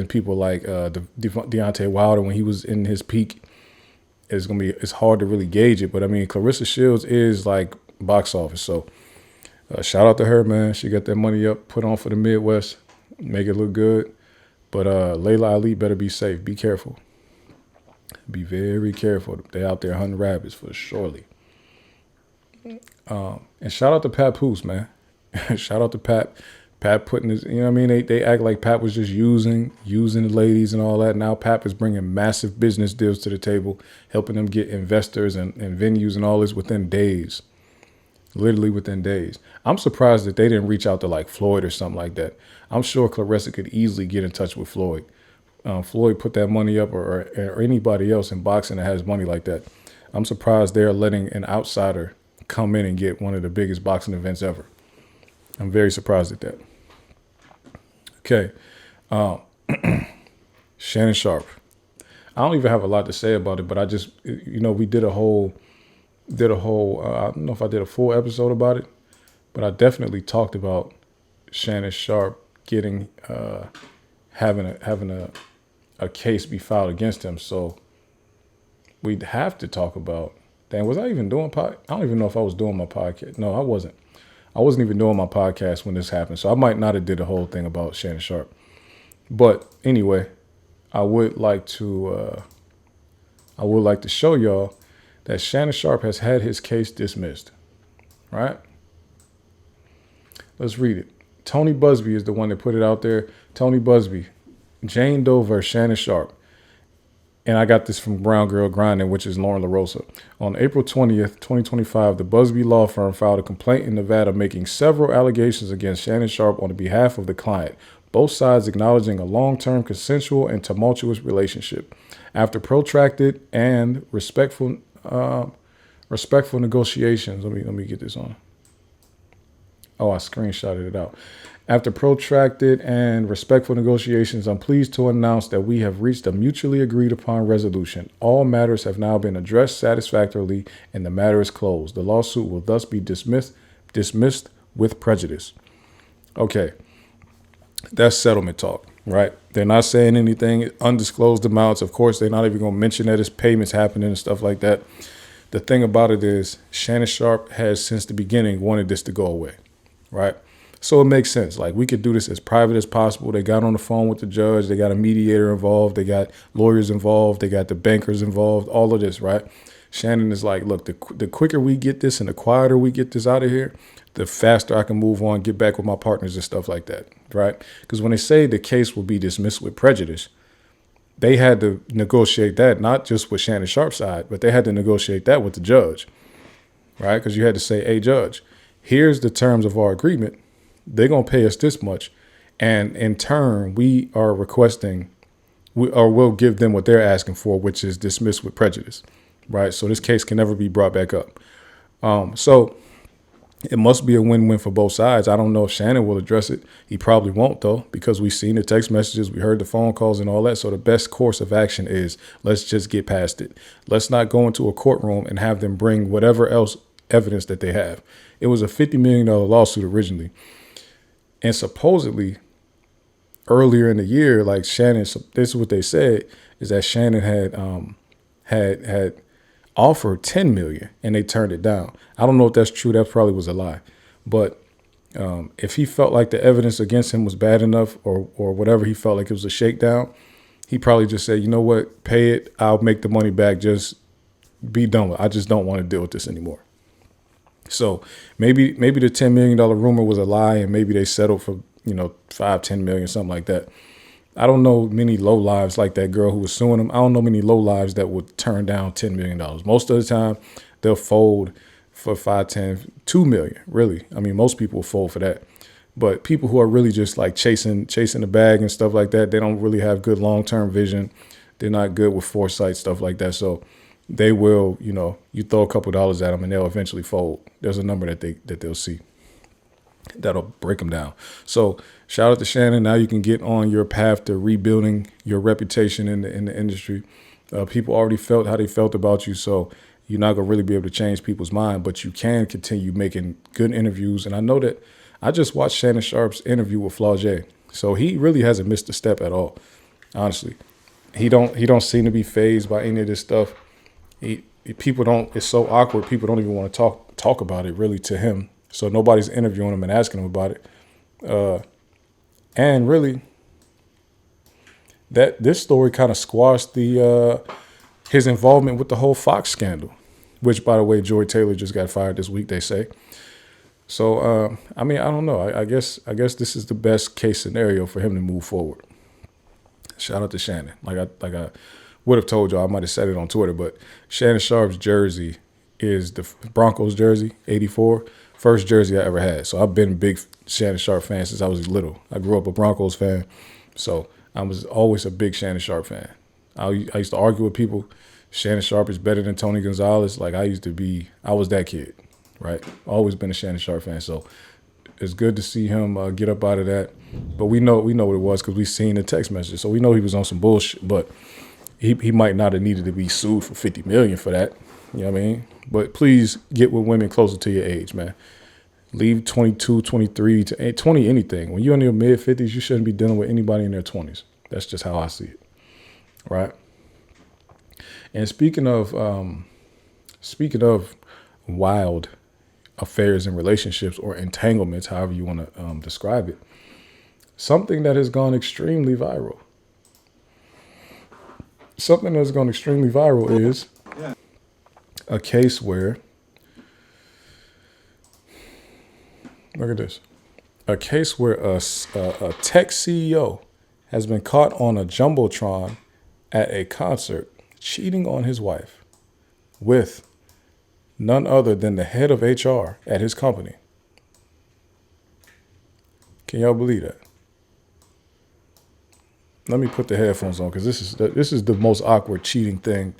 people like the Deontay Wilder when he was in his peak. It's hard to really gauge it. But I mean, Claressa Shields is like box office. So shout out to her, man. She got that money up, put on for the Midwest, make it look good. But Layla Ali better be safe. Be careful. Be very careful. They out there hunting rabbits for surely. And shout out to Pat Poose, man. Shout out to Pat. Pat putting his, you know what I mean? They act like Pat was just using the ladies and all that. Now Pat is bringing massive business deals to the table, helping them get investors and venues and all this within days. Literally within days. I'm surprised that they didn't reach out to like Floyd or something like that. I'm sure Claressa could easily get in touch with Floyd. Floyd put that money up or anybody else in boxing that has money like that. I'm surprised they're letting an outsider come in and get one of the biggest boxing events ever. I'm very surprised at that. Okay. Shannon Sharpe. I don't even have a lot to say about it, but I just, you know, we did a whole, I don't know if I did a full episode about it, but I definitely talked about Shannon Sharpe getting, having a case be filed against him. So we'd have to talk about, dang, was I even doing I don't even know if I was doing my podcast. No, I wasn't. I wasn't even doing my podcast when this happened. So I might not have did the whole thing about Shannon Sharpe. But anyway, I would like to show y'all that Shannon Sharpe has had his case dismissed. Right? Let's read it. Tony Busby is the one that put it out there. Tony Busby, Jane Doe versus Shannon Sharpe. And I got this from Brown Girl Grinding, which is Lauren LaRosa. On April 20th, 2025, the Busby law firm filed a complaint in Nevada making several allegations against Shannon Sharpe on behalf of the client, both sides acknowledging a long-term consensual and tumultuous relationship. After protracted and respectful negotiations, let me get this on. Oh, I screenshotted it out. After protracted and respectful negotiations, I'm pleased to announce that we have reached a mutually agreed upon resolution. All matters have now been addressed satisfactorily and the matter is closed. The lawsuit will thus be dismissed with prejudice. Okay, that's settlement talk, right? They're not saying anything, undisclosed amounts. Of course, they're not even going to mention that it's payments happening and stuff like that. The thing about it is Shannon Sharpe has since the beginning wanted this to go away, right? So it makes sense. Like, we could do this as private as possible. They got on the phone with the judge. They got a mediator involved. They got lawyers involved. They got the bankers involved, all of this, right? Shannon is like, look, the quicker we get this and the quieter we get this out of here, the faster I can move on, get back with my partners and stuff like that, right? Because when they say the case will be dismissed with prejudice, they had to negotiate that, not just with Shannon Sharpe's side, but they had to negotiate that with the judge, right? Because you had to say, hey, judge, here's the terms of our agreement. They're going to pay us this much. And in turn, we are requesting, we'll give them what they're asking for, which is dismissed with prejudice, right? So this case can never be brought back up. So it must be a win-win for both sides. I don't know if Shannon will address it. He probably won't, though, because we've seen the text messages, we heard the phone calls and all that. So the best course of action is let's just get past it. Let's not go into a courtroom and have them bring whatever else evidence that they have. It was a $50 million lawsuit originally. And supposedly, earlier in the year, like Shannon, this is what they said, is that Shannon had offered $10 million and they turned it down. I don't know if that's true. That probably was a lie. But if he felt like the evidence against him was bad enough or whatever, he felt like it was a shakedown, he probably just said, you know what, pay it. I'll make the money back. Just be done with it. I just don't want to deal with this anymore. So maybe the $10 million rumor was a lie and maybe they settled for, $5-10 million, something like that. I don't know many lowlives like that girl who was suing them. I don't know many lowlives that would turn down $10 million. Most of the time they'll fold for 5, 10, 2 million, really. I mean, most people will fold for that. But people who are really just like chasing the bag and stuff like that, they don't really have good long-term vision. They're not good with foresight, stuff like that. So they will, you throw a couple dollars at them and they'll eventually fold. There's a number that they'll see that'll break them down. So shout out to Shannon. Now you can get on your path to rebuilding your reputation in the industry. People already felt how they felt about you, so you're not going to really be able to change people's mind, but you can continue making good interviews. And I know that I just watched Shannon Sharpe's interview with Flau'jae, so he really hasn't missed a step at all, honestly. He don't seem to be fazed by any of this stuff. People don't, it's so awkward, people don't even want to talk about it really to him. So nobody's interviewing him and asking him about it. And really, this story kind of squashed his involvement with the whole Fox scandal, which, by the way, Joy Taylor just got fired this week, they say. So, I mean, I don't know. I guess this is the best case scenario for him to move forward. Shout out to Shannon. Like I would have told y'all, I might have said it on Twitter, but Shannon Sharpe's jersey is the Broncos jersey, 84. First jersey I ever had. So I've been a big Shannon Sharpe fan since I was little. I grew up a Broncos fan, so I was always a big Shannon Sharpe fan. I used to argue with people, Shannon Sharpe is better than Tony Gonzalez. Like I was that kid, right? Always been a Shannon Sharpe fan. So it's good to see him get up out of that. But we know what it was because we seen the text message. So we know he was on some bullshit, but he might not have needed to be sued for $50 million for that. You know what I mean? But please get with women closer to your age, man. Leave 22, 23 to 20, anything. When you're in your mid-50s, you shouldn't be dealing with anybody in their 20s. That's just how I see it, right? And speaking of wild affairs and relationships or entanglements, however you want to describe it, something that has gone extremely viral. Something that's gone extremely viral is a case where, look at this, a case where a tech CEO has been caught on a Jumbotron at a concert cheating on his wife with none other than the head of HR at his company. Can y'all believe that? Let me put the headphones on because this is the most awkward cheating thing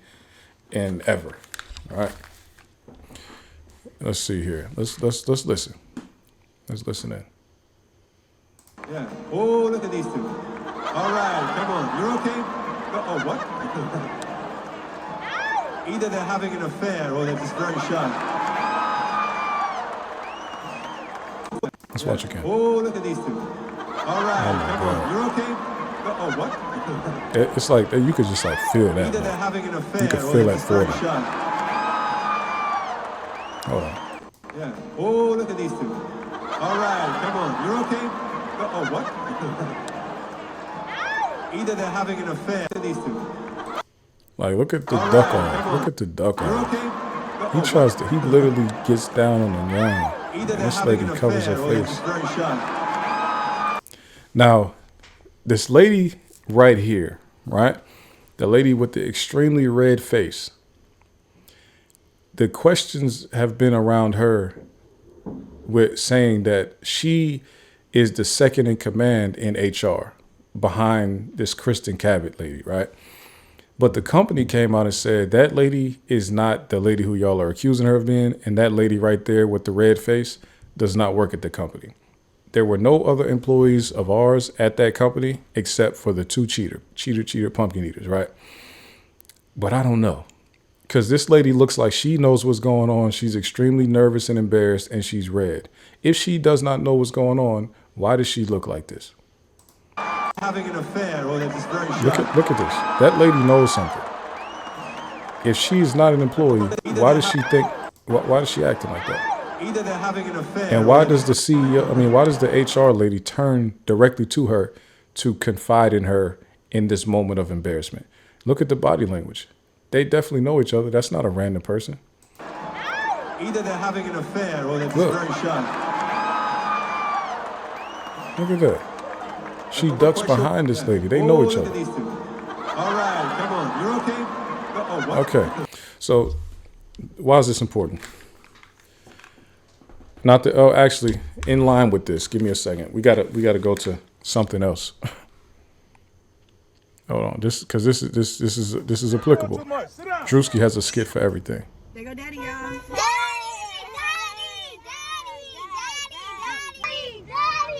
in ever. All right. Let's see here. Let's listen. Let's listen in. Yeah. Oh, look at these two. All right, come on. You're okay? Oh, what? Either they're having an affair or they're just very shy. Let's watch again. Oh, look at these two. All right, come on. You're okay? Oh, what? It's like you could just like feel that. Either they're having an affair you could or feel they're that just for very them. shy. Hold on. Yeah. Oh, look at these two. All right, come on. You're okay? Oh, what? Either they're having an affair. These two. Like, look at the duck on. Look at the duck on. Okay? He literally gets down on the ground. Either And they're this having lady an covers her affair or they're face. just very shy. Now, this lady right here, right? The lady with the extremely red face. The questions have been around her with saying that she is the second in command in HR behind this Kristen Cabot lady, right? But the company came out and said that lady is not the lady who y'all are accusing her of being, and that lady right there with the red face does not work at the company. There were no other employees of ours at that company except for the two cheater pumpkin eaters, right? But I don't know. Because this lady looks like she knows what's going on. She's extremely nervous and embarrassed, and she's red. If she does not know what's going on, why does she look like this? Having an affair or they're just very shy. Look at this. That lady knows something. If she's not an employee, why does she think? Why is she acting like that? Either they're having an affair. And why does the CEO? I mean, why does the HR lady turn directly to her to confide in her in this moment of embarrassment? Look at the body language. They definitely know each other. That's not a random person. Either they're having an affair or they're just Look. very shy. Look at that. She ducks behind this lady. They know each Look other. at these two. All right, come on. You're okay? Oh, what? Okay. So why is this important? Not the. Oh, actually, in line with this. Give me a second. We gotta go to something else. Hold on. Because this is applicable. Drewski has a skit for everything. There go daddy, y'all.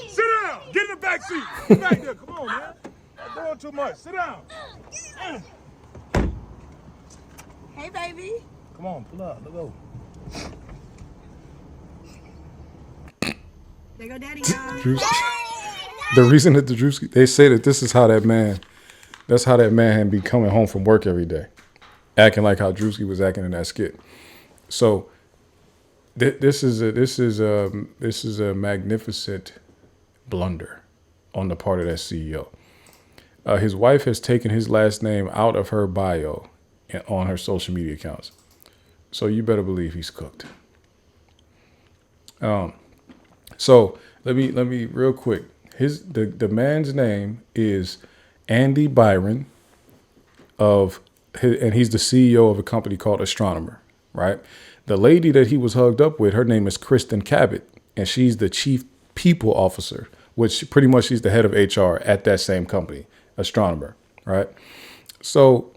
Sit down. Get in the back seat. Get back there. Come on, man. You're doing too much. Sit down. Hey, baby. Come on, pull up. Let's go. There go daddy, y'all. Drewski. The reason that the Drewski, they say that this is how that man, that's how that man be coming home from work every day, acting like how Drewski was acting in that skit. So this is a magnificent blunder on the part of that CEO. His wife has taken his last name out of her bio on her social media accounts. So you better believe he's cooked. So let me real quick. The man's name is Andy Byron and he's the CEO of a company called Astronomer, right? The lady that he was hugged up with, her name is Kristen Cabot, and she's the chief people officer, which pretty much she's the head of HR at that same company, Astronomer, right? So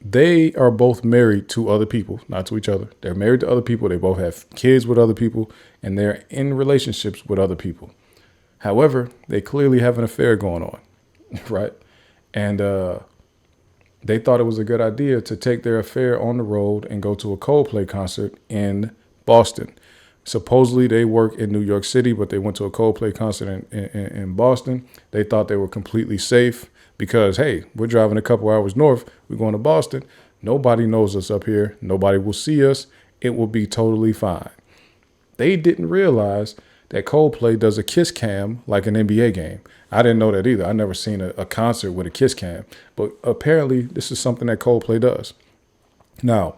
they are both married to other people, not to each other. They're married to other people. They both have kids with other people, and they're in relationships with other people. However, they clearly have an affair going on, right? And they thought it was a good idea to take their affair on the road and go to a Coldplay concert in Boston. Supposedly they work in New York City, but they went to a Coldplay concert in Boston. They thought they were completely safe because, hey, we're driving a couple hours north. We're going to Boston. Nobody knows us up here. Nobody will see us. It will be totally fine. They didn't realize that Coldplay does a kiss cam like an NBA game. I didn't know that either. I never seen a concert with a kiss cam, but apparently this is something that Coldplay does. Now,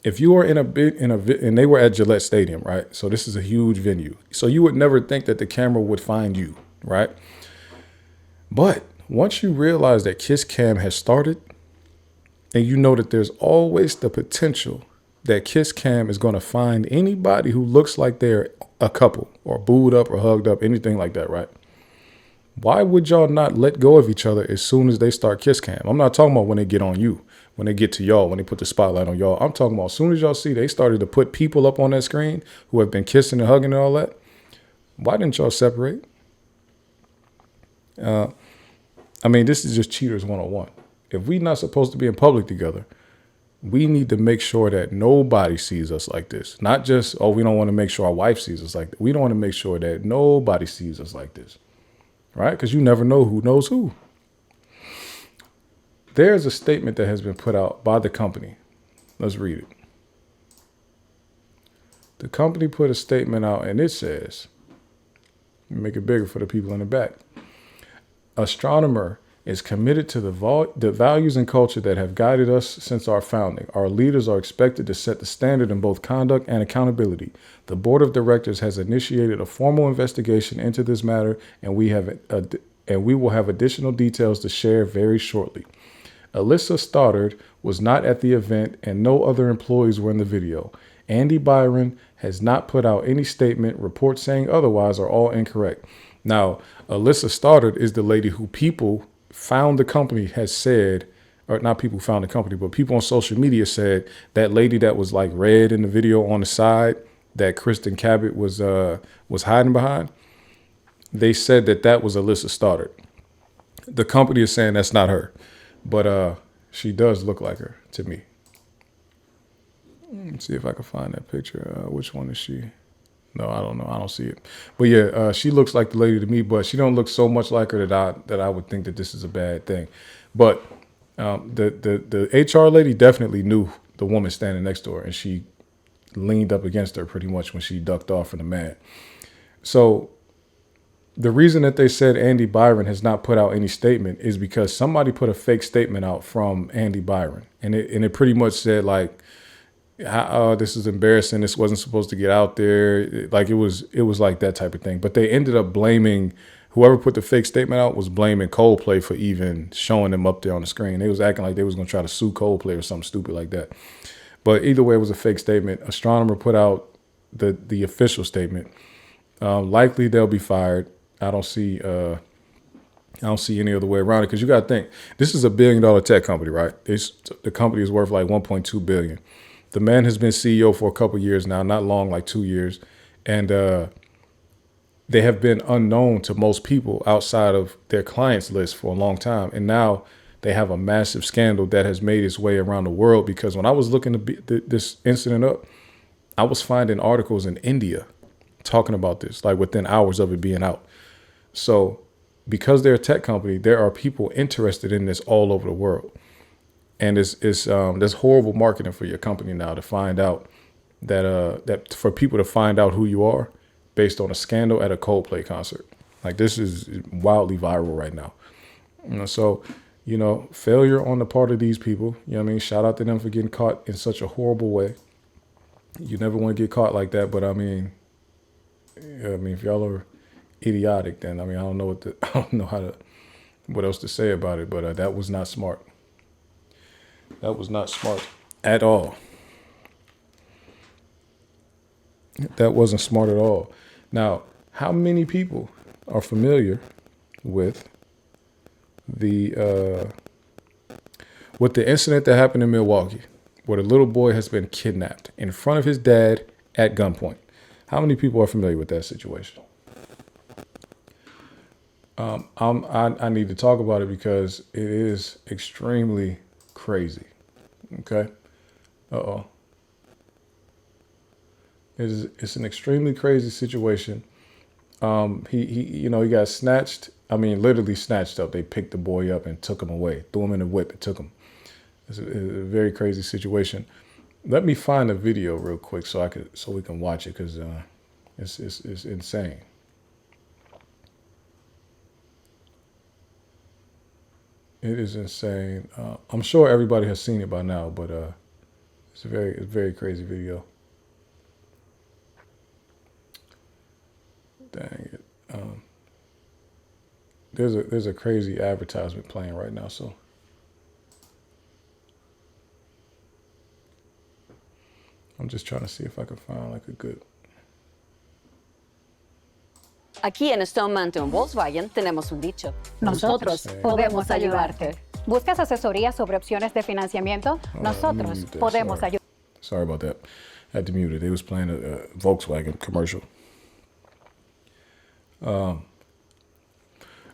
if you are and they were at Gillette Stadium, right? So this is a huge venue. So you would never think that the camera would find you, right? But once you realize that kiss cam has started, and you know that there's always the potential that kiss cam is going to find anybody who looks like they're a couple or booed up or hugged up, anything like that, right? Why would y'all not let go of each other as soon as they start kiss cam? I'm not talking about when they get on you, when they get to y'all, when they put the spotlight on y'all. I'm talking about as soon as y'all see they started to put people up on that screen who have been kissing and hugging and all that. Why didn't y'all separate? I mean, this is just cheaters 101. If we're not supposed to be in public together, we need to make sure that nobody sees us like this. Not just, oh, we don't want to make sure our wife sees us like that. We don't want to make sure that nobody sees us like this, right? Because you never know who knows who. There's a statement that has been put out by the company. Let's read it. The company put a statement out, and it says, make it bigger for the people in the back. Astronomer is committed to the values and culture that have guided us since our founding. Our leaders are expected to set the standard in both conduct and accountability. The board of directors has initiated a formal investigation into this matter, and we will have additional details to share very shortly. Alyssa Stoddard was not at the event, and no other employees were in the video. Andy Byron has not put out any statement. Reports saying otherwise are all incorrect. Now, Alyssa Stoddard is the lady who people found the company has said, or not people found the company, but people on social media said that lady that was like red in the video on the side that Kristen Cabot was hiding behind. They said that was Alyssa Stoddard. The company is saying that's not her, but she does look like her to me. Let's see if I can find that picture. Which one is she? No, I don't know. I don't see it. But yeah, she looks like the lady to me, but she don't look so much like her that I would think that this is a bad thing. But the HR lady definitely knew the woman standing next to her, and she leaned up against her pretty much when she ducked off from the man. So the reason that they said Andy Byron has not put out any statement is because somebody put a fake statement out from Andy Byron, and it pretty much said like, this is embarrassing. This wasn't supposed to get out there. Like it was like that type of thing. But they ended up blaming whoever put the fake statement out was blaming Coldplay for even showing them up there on the screen. They was acting like they was going to try to sue Coldplay or something stupid like that. But either way, it was a fake statement. Astronomer put out the official statement. Likely they'll be fired. I don't see any other way around it, because you got to think, this is $1 billion tech company, right? The company is worth like 1.2 billion. The man has been CEO for a couple of years now, not long, like 2 years, and they have been unknown to most people outside of their clients list for a long time, and now they have a massive scandal that has made its way around the world. Because when I was looking this incident up, I was finding articles in India talking about this, like within hours of it being out. So because they're a tech company, there are people interested in this all over the world. And there's horrible marketing for your company now to find out that for people to find out who you are based on a scandal at a Coldplay concert. Like, this is wildly viral right now. So, failure on the part of these people, you know what I mean? Shout out to them for getting caught in such a horrible way. You never want to get caught like that, but I mean, if y'all are idiotic, then I don't know what else to say about it. But that was not smart. That was not smart at all. That wasn't smart at all. Now, how many people are familiar with the incident that happened in Milwaukee, where the little boy has been kidnapped in front of his dad at gunpoint? How many people are familiar with that situation? I need to talk about it because it is extremely crazy. Okay. It's an extremely crazy situation. He got snatched. Literally snatched up. They picked the boy up and took him away, threw him in a whip and took him. It's a very crazy situation. Let me find a video real quick so we can watch it, because it's insane. It is insane. I'm sure everybody has seen it by now, but it's a very crazy video. Dang it. There's a crazy advertisement playing right now, so I'm just trying to see if I can find like a good. Aquí en Stone Mountain Volkswagen tenemos un dicho: nosotros podemos ayudarte. ¿Buscas asesoría sobre opciones de financiamiento? Nosotros podemos ayudarte. Sorry about that. I had to mute it. They was playing a Volkswagen commercial.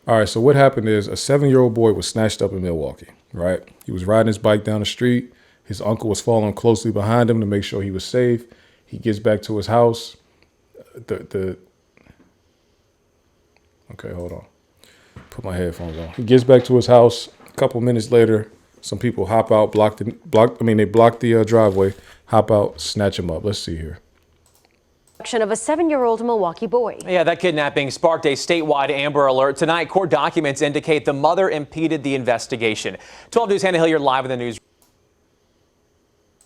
All right, so what happened is a 7-year-old boy was snatched up in Milwaukee, right? He was riding his bike down the street. His uncle was following closely behind him to make sure he was safe. He gets back to his house. Okay, hold on. Put my headphones on. He gets back to his house. A couple minutes later, some people hop out, they block the driveway, hop out, snatch him up. Let's see here. Of a 7-year-old Milwaukee boy. Yeah, that kidnapping sparked a statewide Amber Alert. Tonight, court documents indicate the mother impeded the investigation. 12 News, Hannah Hilliard live in the news.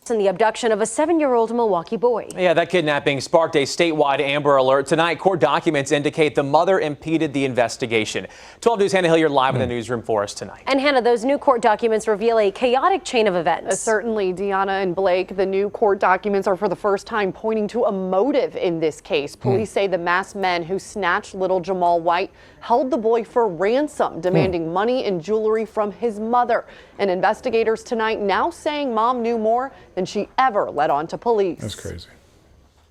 In the abduction of a 7-year-old Milwaukee boy. Yeah, that kidnapping sparked a statewide Amber Alert. Tonight, court documents indicate the mother impeded the investigation. 12 News, Hannah Hilliard live in the newsroom for us tonight. And Hannah, those new court documents reveal a chaotic chain of events. Certainly, Deanna and Blake, the new court documents are for the first time pointing to a motive in this case. Police say the masked men who snatched little Jamal White held the boy for ransom, demanding money and jewelry from his mother. And investigators tonight now saying mom knew more than she ever let on to police. That's crazy.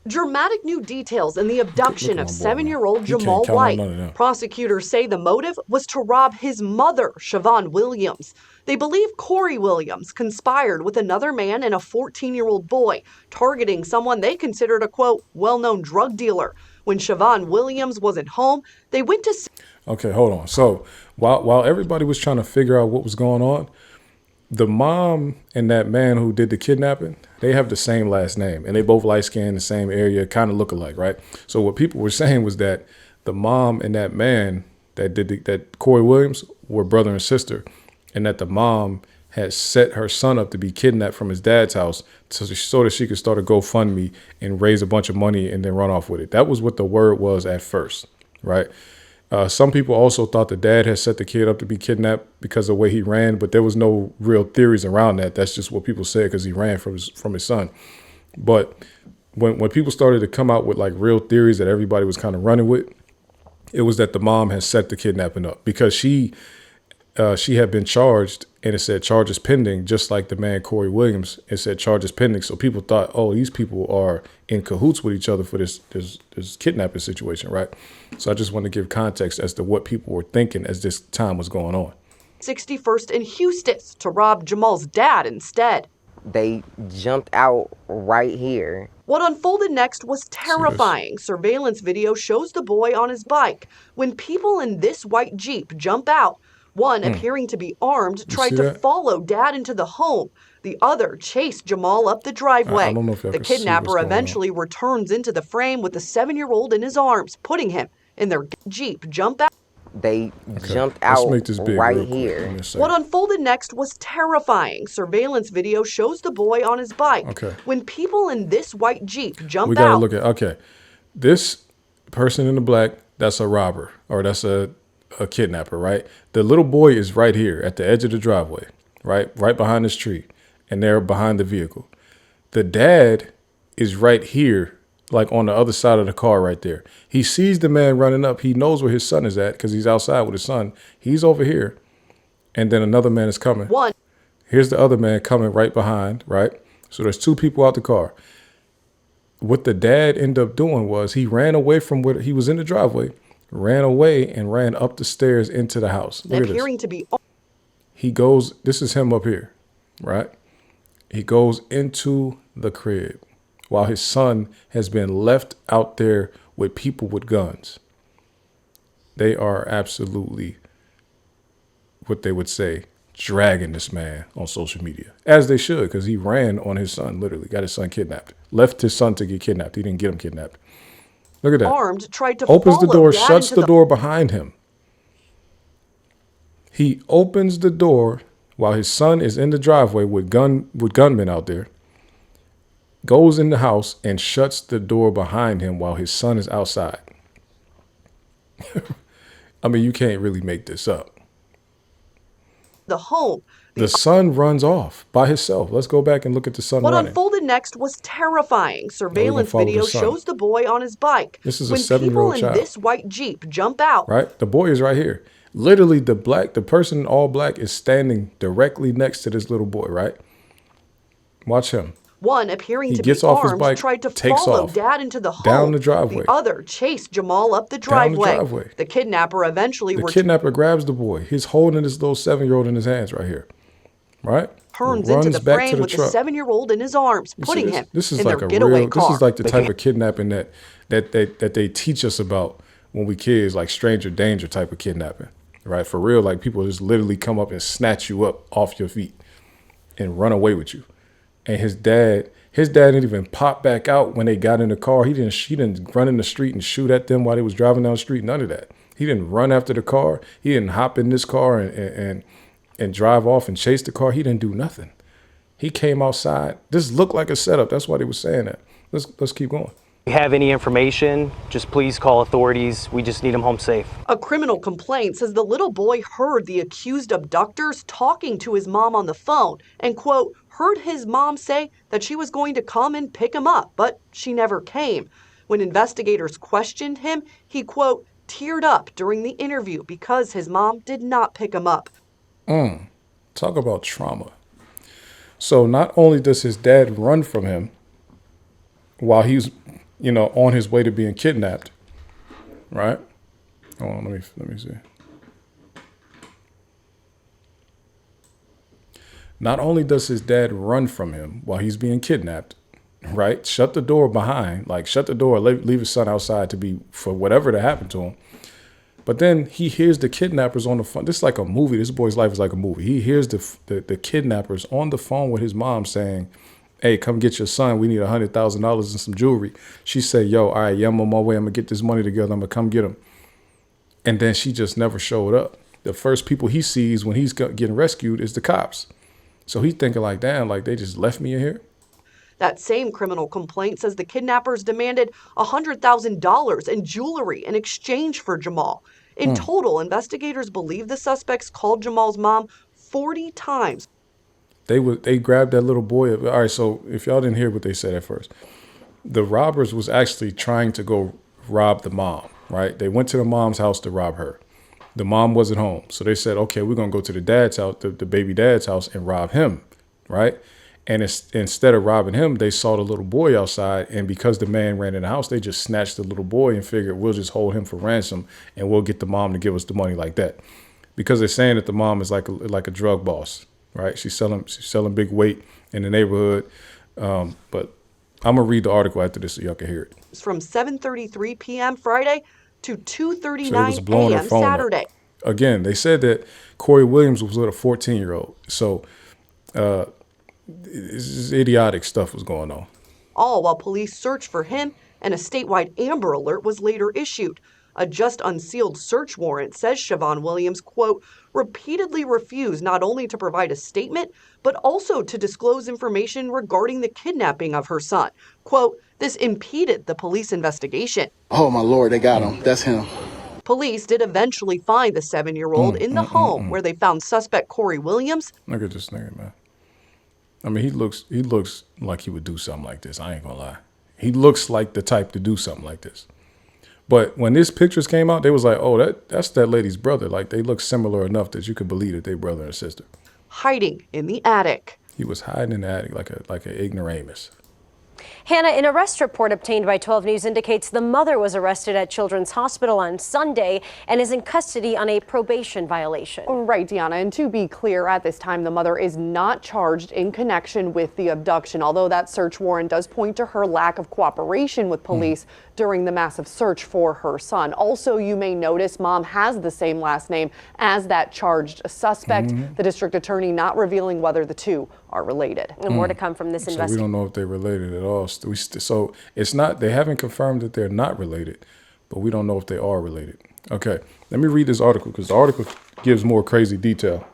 Dramatic new details in the abduction of 7-year-old Jamal White. Prosecutors say the motive was to rob his mother, Siobhan Williams. They believe Corey Williams conspired with another man and a 14-year-old boy, targeting someone they considered a, quote, well-known drug dealer. When Siobhan Williams wasn't home, they went to... Okay, hold on. So while everybody was trying to figure out what was going on, the mom and that man who did the kidnapping, they have the same last name, and they both light-skinned, the same area, kind of look alike, right? So what people were saying was that the mom and that man that Corey Williams were brother and sister, and that the mom had set her son up to be kidnapped from his dad's house so that she could start a GoFundMe and raise a bunch of money and then run off with it. That was what the word was at first, right? Some people also thought the dad had set the kid up to be kidnapped because of the way he ran, but there was no real theories around that. That's just what people said because he ran from his son. But when people started to come out with like real theories that everybody was kind of running with, it was that the mom had set the kidnapping up because she had been charged and it said charges pending, just like the man Corey Williams. It said charges pending. So people thought, oh, these people are in cahoots with each other for this kidnapping situation, right? So I just want to give context as to what people were thinking as this time was going on. 61st and Houston to rob Jamal's dad instead. They jumped out right here. What unfolded next was terrifying. Surveillance video shows the boy on his bike. When people in this white Jeep jump out, one appearing to be armed tried to follow dad into the home. The other chased Jamal up the driveway. I don't know if the kidnapper eventually returns into the frame with the 7-year-old in his arms, putting him in their Jeep. Jump out. They jumped out right here. What unfolded next was terrifying. Surveillance video shows the boy on his bike. Okay. When people in this white Jeep jump out. We gotta look at, this person in the black, that's a robber or that's a kidnapper, right? The little boy is right here at the edge of the driveway, right behind this tree, and they're behind the vehicle. The dad is right here, like on the other side of the car right there. He sees the man running up. He knows where his son is at because he's outside with his son. He's over here. And then another man is coming. Here's the other man coming right behind, right? So there's two people out the car. What the dad ended up doing was he ran away from where he was in the driveway, ran away and ran up the stairs into the house. Look at this. He goes, this is him up here, right? He goes into the crib while his son has been left out there with people with guns. They are absolutely, what they would say, dragging this man on social media. As they should, because he ran on his son, literally, got his son kidnapped. Left his son to get kidnapped. He didn't get him kidnapped. Look at that. Armed, tried to opens the door, shuts the door behind him. He opens the door while his son is in the driveway with gunmen out there. Goes in the house and shuts the door behind him while his son is outside. I mean, you can't really make this up. The home. The son runs off by himself. Let's go back and look at the son running. What unfolded next was terrifying. Surveillance video shows the boy on his bike. This is a 7-year-old child. When people in this white Jeep jump out. Right? The boy is right here. Literally, the person in all black is standing directly next to this little boy, right? Watch him. One appearing to gets be off armed his bike, tried to takes follow off, dad into the home. down the driveway. The other chased Jamal up the driveway. The kidnapper eventually The kidnapper grabs the boy. He's holding this little 7-year-old in his hands right here. Right? Turns into the frame with the 7-year-old in his arms, putting him this is in like their a getaway real, car. This is like the type of kidnapping that they teach us about when we kids, like stranger danger type of kidnapping. Right? For real, like people just literally come up and snatch you up off your feet and run away with you. And his dad didn't even pop back out when they got in the car. He didn't run in the street and shoot at them while they was driving down the street. None of that. He didn't run after the car. He didn't hop in this car and drive off and chase the car. He didn't do nothing. He came outside. This looked like a setup. That's why they were saying that. Let's keep going. If you have any information, just please call authorities. We just need him home safe. A criminal complaint says the little boy heard the accused abductors talking to his mom on the phone and, quote, heard his mom say that she was going to come and pick him up, but she never came. When investigators questioned him, he, quote, teared up during the interview because his mom did not pick him up. Talk about trauma. So not only does his dad run from him while he's, on his way to being kidnapped, right? Hold on, let me see. Not only does his dad run from him while he's being kidnapped, right? Shut the door behind, shut the door, leave his son outside to be for whatever to happen to him. But then he hears the kidnappers on the phone. This is like a movie. This boy's life is like a movie. He hears the kidnappers on the phone with his mom saying, hey, come get your son. We need $100,000 and some jewelry. She said, yo, all right, yeah, I'm on my way. I'm going to get this money together. I'm going to come get him. And then she just never showed up. The first people he sees when he's getting rescued is the cops. So he's thinking like, damn, like they just left me in here. That same criminal complaint says the kidnappers demanded $100,000 in jewelry in exchange for Jamal. In total, investigators believe the suspects called Jamal's mom 40 times. They grabbed that little boy. All right, so if y'all didn't hear what they said at first, The robbers was actually trying to go rob the mom, right? They went to the mom's house to rob her. The mom wasn't home. So they said, okay, we're going to go to the dad's house, the baby dad's house, and rob him, right? And instead of robbing him, they saw the little boy outside. And because the man ran in the house, they just snatched the little boy and figured we'll just hold him for ransom and we'll get the mom to give us the money like that. Because they're saying that the mom is like a drug boss, right? She's selling big weight in the neighborhood. But I'm going to read the article after this so y'all can hear it. It's from 7:33 p.m. Friday to 2:39 blowing her a.m. phone up. Saturday. Again, they said that Corey Williams was with a 14-year-old. So this idiotic stuff was going on. All while police searched for him, and a statewide Amber Alert was later issued. A just unsealed search warrant says Siobhan Williams, quote, repeatedly refused not only to provide a statement, but also to disclose information regarding the kidnapping of her son. Quote, this impeded the police investigation. Oh, my Lord, they got him. That's him. Police did eventually find the 7-year-old in the home where they found suspect Corey Williams. Look at this nigga, man. I mean, he looks like he would do something like this. I ain't gonna lie. He looks like the type to do something like this. But when these pictures came out, they was like, oh, that's that lady's brother. Like, they look similar enough that you could believe that they brother and sister. Hiding in the attic. He was hiding in the attic like an ignoramus. Hannah, an arrest report obtained by 12 News indicates the mother was arrested at Children's Hospital on Sunday and is in custody on a probation violation. Right, Deanna. And to be clear, at this time, the mother is not charged in connection with the abduction, although that search warrant does point to her lack of cooperation with police during the massive search for her son. Also, you may notice mom has the same last name as that charged suspect. The district attorney not revealing whether the two are related. And more to come from this investigation. So we don't know if they're related at all. So it's not, they haven't confirmed that they're not related, but we don't know if they are related. Okay, let me read this article because the article gives more crazy detail.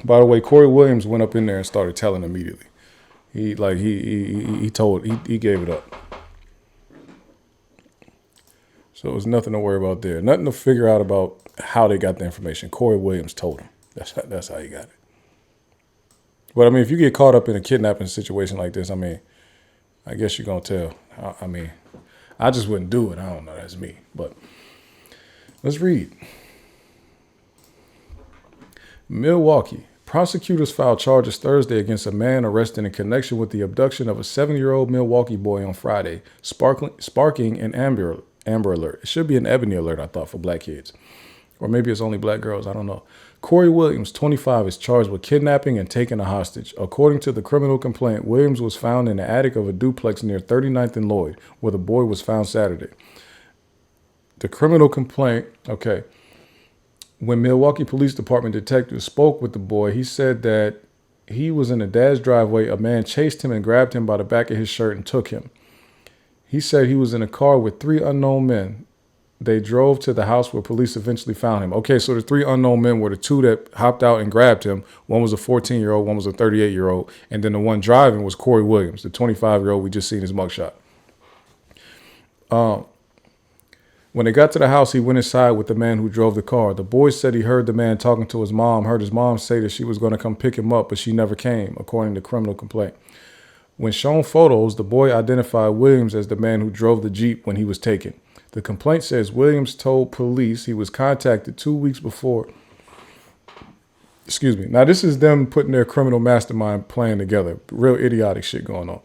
By the way, Corey Williams went up in there and started telling immediately. He gave it up. So there's nothing to worry about there. Nothing to figure out about how they got the information. Corey Williams told him. That's how he got it. But I mean, if you get caught up in a kidnapping situation like this, I mean, I guess you're going to tell. I mean, I just wouldn't do it. I don't know. That's me. But let's read. Milwaukee. Prosecutors filed charges Thursday against a man arrested in connection with the abduction of a 7-year-old Milwaukee boy on Friday, sparking an Amber Alert. It should be an Ebony Alert, I thought, for black kids. Or maybe it's only black girls. I don't know. Corey Williams, 25, is charged with kidnapping and taking a hostage. According to the criminal complaint, Williams was found in the attic of a duplex near 39th and Lloyd, where the boy was found Saturday. The criminal complaint, okay. When Milwaukee Police Department detectives spoke with the boy, he said that he was in a dad's driveway. A man chased him and grabbed him by the back of his shirt and took him. He said he was in a car with 3 unknown men. They drove to the house where police eventually found him. Okay, so the 3 unknown men were the 2 that hopped out and grabbed him. One was a 14-year-old, one was a 38-year-old, and then the one driving was Corey Williams, the 25-year-old we just seen his mugshot. When they got to the house, he went inside with the man who drove the car. The boy said he heard the man talking to his mom, heard his mom say that she was going to come pick him up, but she never came, according to criminal complaint. When shown photos, the boy identified Williams as the man who drove the Jeep when he was taken. The complaint says Williams told police he was contacted 2 weeks before. Excuse me. Now, this is them putting their criminal mastermind plan together. Real idiotic shit going on.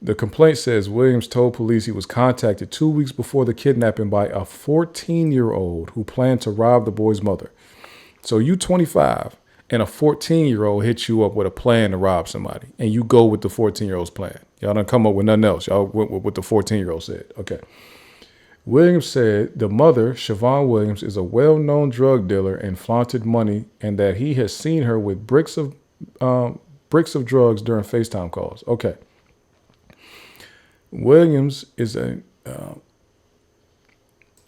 The complaint says Williams told police he was contacted 2 weeks before the kidnapping by a 14-year-old who planned to rob the boy's mother. So you 25 and a 14-year-old hit you up with a plan to rob somebody, and you go with the 14-year-old's plan. Y'all done come up with nothing else. Y'all went with what the 14-year-old said. Okay. Williams said the mother, Siobhan Williams, is a well-known drug dealer and flaunted money, and that he has seen her with bricks of drugs during FaceTime calls. Okay. Williams is a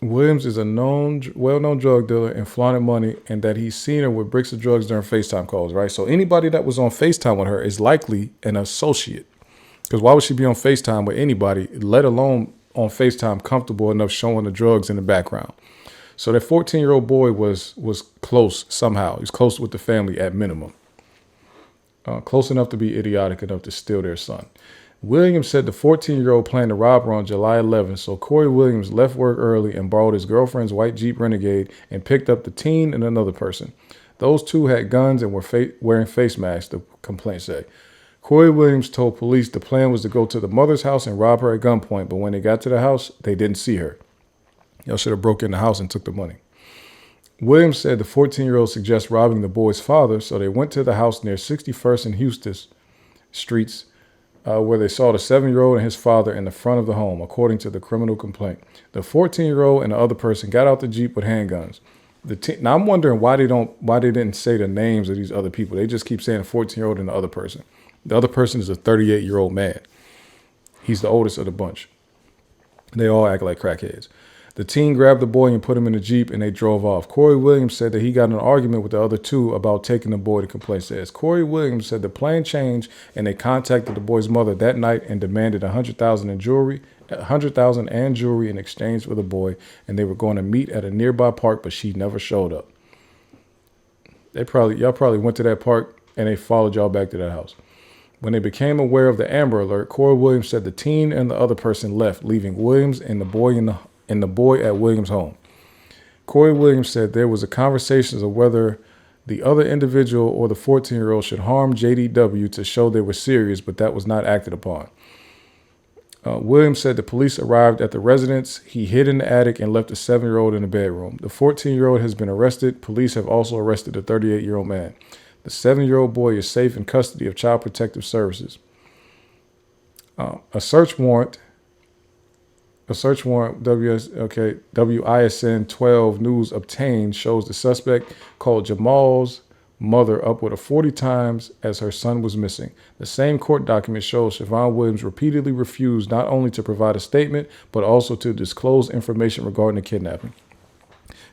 well-known drug dealer and flaunted money, and that he's seen her with bricks of drugs during FaceTime calls, right? So anybody that was on FaceTime with her is likely an associate, because why would she be on FaceTime with anybody, let alone on FaceTime comfortable enough showing the drugs in the background? So that 14-year-old boy was close somehow. He's close with the family at minimum. Close enough to be idiotic enough to steal their son. Williams said the 14-year-old planned to rob her on July 11th, so Corey Williams left work early and borrowed his girlfriend's white Jeep Renegade and picked up the teen and another person. Those two had guns and were wearing face masks, the complaint said. Corey Williams told police the plan was to go to the mother's house and rob her at gunpoint, but when they got to the house, they didn't see her. Y'all should have broke in the house and took the money. Williams said the 14-year-old suggests robbing the boy's father, so they went to the house near 61st and Houston Streets, where they saw the 7-year-old and his father in the front of the home, according to the criminal complaint. The 14-year-old and the other person got out the Jeep with handguns. Now I'm wondering why they didn't say the names of these other people. They just keep saying the 14-year-old and the other person. The other person is a 38-year-old man. He's the oldest of the bunch. They all act like crackheads. The teen grabbed the boy and put him in the Jeep, and they drove off. Corey Williams said that he got in an argument with the other two about taking the boy, the complaint says. Corey Williams said the plan changed, and they contacted the boy's mother that night and demanded $100,000 and jewelry in exchange for the boy, and they were going to meet at a nearby park, but she never showed up. Y'all probably went to that park, and they followed y'all back to that house. When they became aware of the Amber Alert, Corey Williams said the teen and the other person left, leaving Williams and the boy at Williams' home. Corey Williams said there was a conversation of whether the other individual or the 14-year-old should harm JDW to show they were serious, but that was not acted upon. Williams said the police arrived at the residence. He hid in the attic and left the 7-year-old in the bedroom. The 14-year-old has been arrested. Police have also arrested the 38-year-old man. The 7-year-old boy is safe in custody of Child Protective Services. A search warrant, WISN 12 news obtained shows the suspect called Jamal's mother upward of 40 times as her son was missing. The same court document shows Siobhan Williams repeatedly refused not only to provide a statement, but also to disclose information regarding the kidnapping.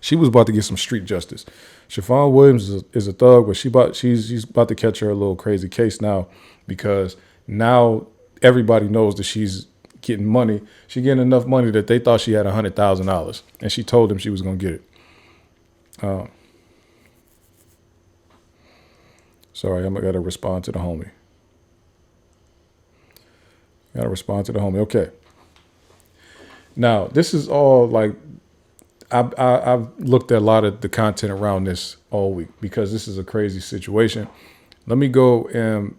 She was about to get some street justice. Siobhan Williams is a thug, but she's about to catch her a little crazy case now, because now everybody knows that she's getting money. She's getting enough money that they thought she had $100,000, and she told them she was going to get it. Sorry, I got to respond to the homie. Okay. Now, this is all like, I've looked at a lot of the content around this all week because this is a crazy situation. Let me go.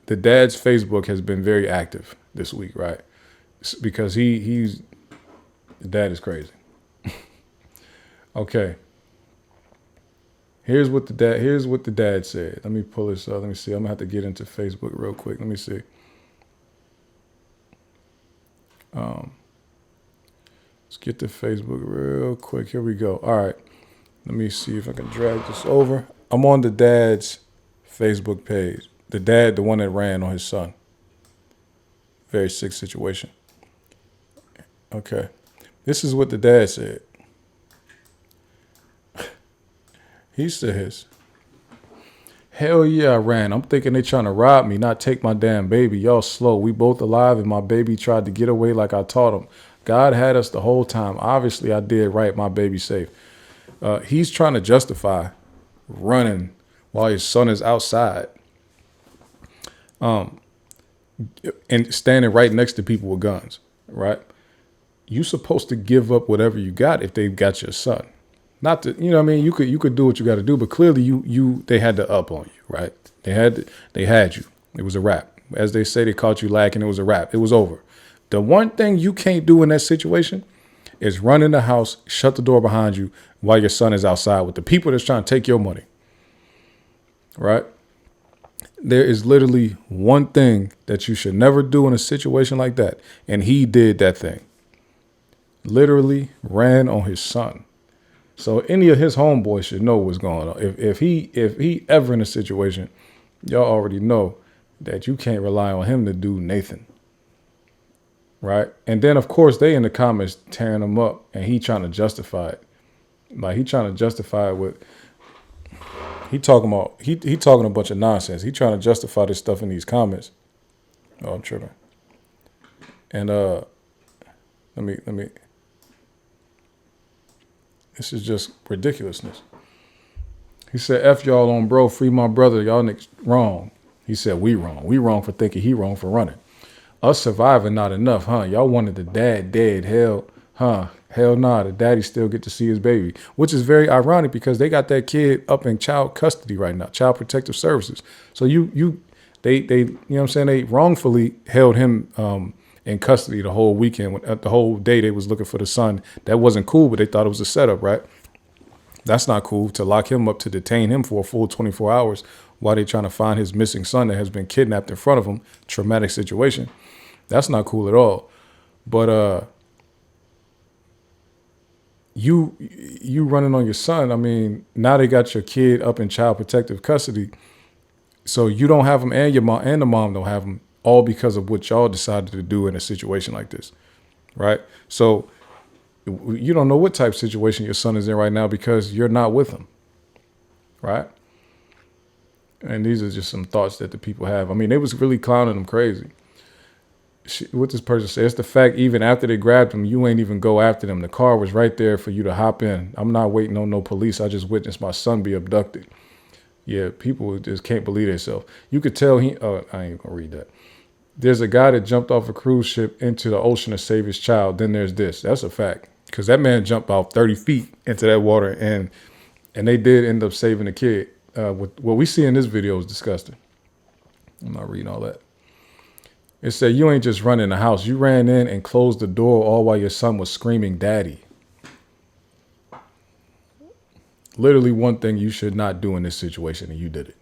The dad's Facebook has been very active this week, right? Because the dad is crazy. Okay. Here's what the dad said. Let me pull this up. Let me see. I'm gonna have to get into Facebook real quick. Let me see. Let's get to Facebook real quick. Here we go. All right. Let me see if I can drag this over. I'm on the dad's Facebook page. The dad, the one that ran on his son. Very sick situation. Okay. This is what the dad said. He says, "Hell yeah, I ran. I'm thinking they trying to rob me, not take my damn baby. Y'all slow. We both alive and my baby tried to get away like I taught him. God had us the whole time. Obviously, I did right. My baby's safe." He's trying to justify running while his son is outside and standing right next to people with guns, right? You're supposed to give up whatever you got if they've got your son. Not to, you know what I mean? You could do what you got to do, but clearly they had the up on you, right? They had you. It was a wrap. As they say, they caught you lacking. It was a wrap. It was over. The one thing you can't do in that situation is run in the house, shut the door behind you while your son is outside with the people that's trying to take your money, right? There is literally one thing that you should never do in a situation like that, and he did that thing. Literally ran on his son. So any of his homeboys should know what's going on. If he ever in a situation, y'all already know that you can't rely on him to do Nathan. Right? And then of course they in the comments tearing him up and he trying to justify it. Like he trying to justify it with he talking a bunch of nonsense. He trying to justify this stuff in these comments. Oh, I'm tripping. And let me this is just ridiculousness. He said, "F y'all on bro, free my brother. Y'all niggas wrong." He said, we wrong. We wrong for thinking he wrong for running. Us surviving not enough, huh? Y'all wanted the dad dead. Hell nah, the daddy still get to see his baby, which is very ironic because they got that kid up in child custody right now, child protective services. So they, you know what I'm saying? They wrongfully held him in custody the whole weekend. The whole day they was looking for the son. That wasn't cool, but they thought it was a setup, right? That's not cool to lock him up, to detain him for a full 24 hours while they're trying to find his missing son that has been kidnapped in front of him. Traumatic situation. That's not cool at all. But you running on your son. I mean, now they got your kid up in child protective custody. So you don't have him, and your mom and the mom don't have him, all because of what y'all decided to do in a situation like this, right? So you don't know what type of situation your son is in right now because you're not with him, right? And these are just some thoughts that the people have. I mean, they was really clowning him crazy. What this person said, it's the fact even after they grabbed him, you ain't even go after them. The car was right there for you to hop in. I'm not waiting on no police. I just witnessed my son be abducted. Yeah, people just can't believe themselves. You could tell I ain't gonna read that. There's a guy that jumped off a cruise ship into the ocean to save his child. Then there's this. That's a fact. Because that man jumped about 30 feet into that water, and they did end up saving the kid. What we see in this video is disgusting. I'm not reading all that. It said, you ain't just running the house. You ran in and closed the door all while your son was screaming, "Daddy." Literally one thing you should not do in this situation, and you did it.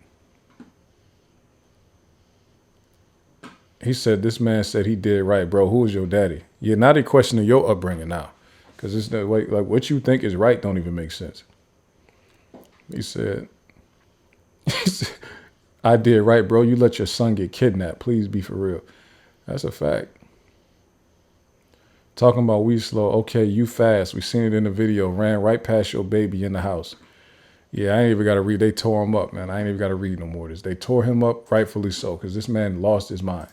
He said, this man said he did it right, bro. Who is your daddy? You're not a question of your upbringing now. Because it's the way, like, what you think is right don't even make sense. He said, I did right, bro. You let your son get kidnapped. Please be for real. That's a fact. Talking about we slow. Okay, you fast. We seen it in the video. Ran right past your baby in the house. Yeah, I ain't even got to read. They tore him up, man. I ain't even got to read no more of this. They tore him up, rightfully so, because this man lost his mind.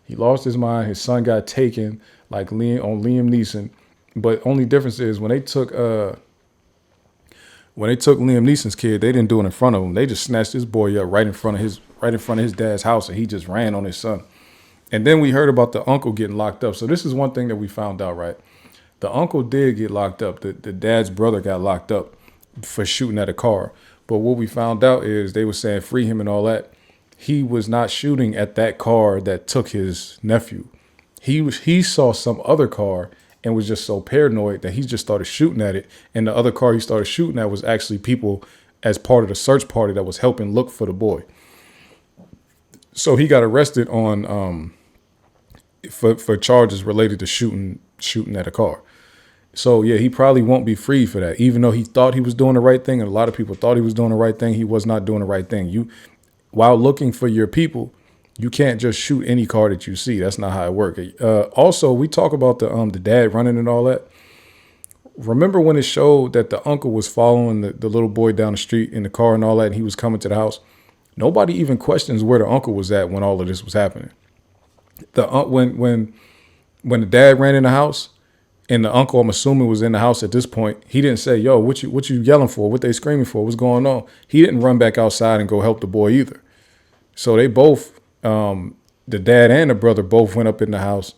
He lost his mind. His son got taken like Liam Neeson. But only difference is when they took Liam Neeson's kid, they didn't do it in front of him. They just snatched this boy up right in front of his dad's house, and he just ran on his son. And then we heard about the uncle getting locked up. So this is one thing that we found out, right? The uncle did get locked up. The dad's brother got locked up for shooting at a car. But what we found out is they were saying free him and all that. He was not shooting at that car that took his nephew. He saw some other car and was just so paranoid that he just started shooting at it. And the other car he started shooting at was actually people as part of the search party that was helping look for the boy. So he got arrested on for charges related to shooting at a car. So yeah, he probably won't be free for that. Even though he thought he was doing the right thing, and a lot of people thought he was doing the right thing, he was not doing the right thing. While looking for your people, you can't just shoot any car that you see. That's not how it works. Also, we talk about the dad running and all that. Remember when it showed that the uncle was following the little boy down the street in the car and all that, and he was coming to the house? Nobody even questions where the uncle was at when all of this was happening. When the dad ran in the house and the uncle, I'm assuming, was in the house at this point, he didn't say, yo, what you yelling for? What they screaming for? What's going on? He didn't run back outside and go help the boy either. So they both, the dad and the brother both went up in the house.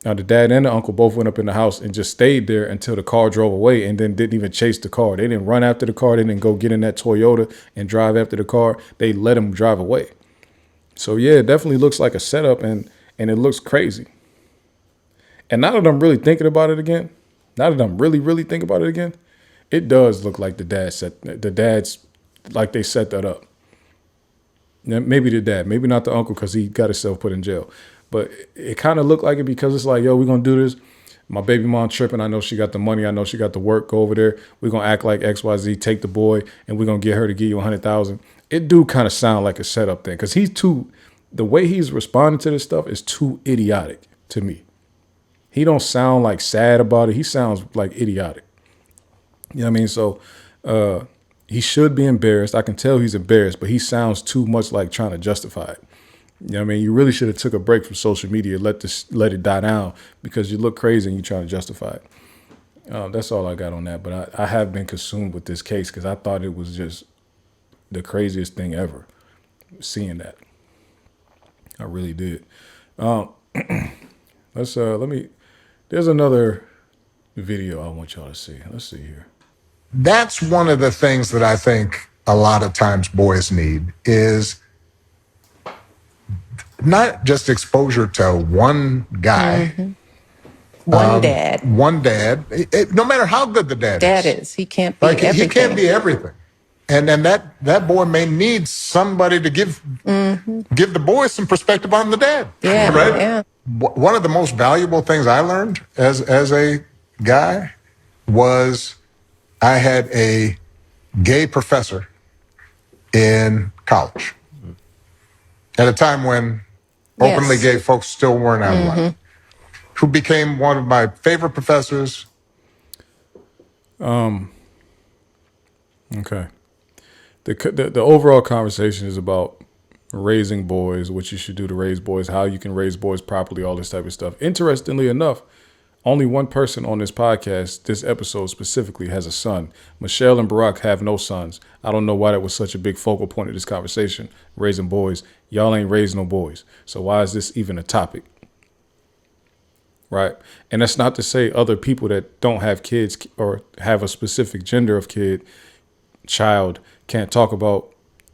The dad and the uncle both went up in the house and just stayed there until the car drove away, and then didn't even chase the car. They didn't run after the car. They didn't go get in that Toyota and drive after the car. They let him drive away. So yeah, it definitely looks like a setup, and it looks crazy. And now that I'm really thinking about it again, it does look like the dad's like they set that up. Maybe the dad, maybe not the uncle, because he got himself put in jail. But it kind of looked like it because it's like, yo, we're going to do this. My baby mom tripping. I know she got the money. I know she got the work. Go over there. We're going to act like XYZ, take the boy, and we're going to get her to give you $100,000. It do kind of sound like a setup thing, because the way he's responding to this stuff is too idiotic to me. He don't sound like sad about it. He sounds like idiotic. You know what I mean? So he should be embarrassed. I can tell he's embarrassed, but he sounds too much like trying to justify it. You know what I mean? You really should have took a break from social media, let it die down, because you look crazy and you're trying to justify it. That's all I got on that. But I have been consumed with this case because I thought it was just the craziest thing ever, seeing that. I really did. There's another video I want y'all to see. Let's see here. That's one of the things that I think a lot of times boys need is not just exposure to one guy. Mm-hmm. One dad. One dad. No matter how good the dad is. He can't be everything. He can't be everything. And then that boy may need somebody to give the boy some perspective on the dad. Yeah, right? yeah. One of the most valuable things I learned as a guy was I had a gay professor in college at a time when openly gay folks still weren't out of line, who became one of my favorite professors. Okay. The overall conversation is about raising boys, what you should do to raise boys, how you can raise boys properly, all this type of stuff. Interestingly enough, only one person on this podcast, this episode specifically, has a son. Michelle and Barack have no sons. I don't know why that was such a big focal point of this conversation, raising boys. Y'all ain't raising no boys. So why is this even a topic? Right? And that's not to say other people that don't have kids or have a specific gender of child can't talk about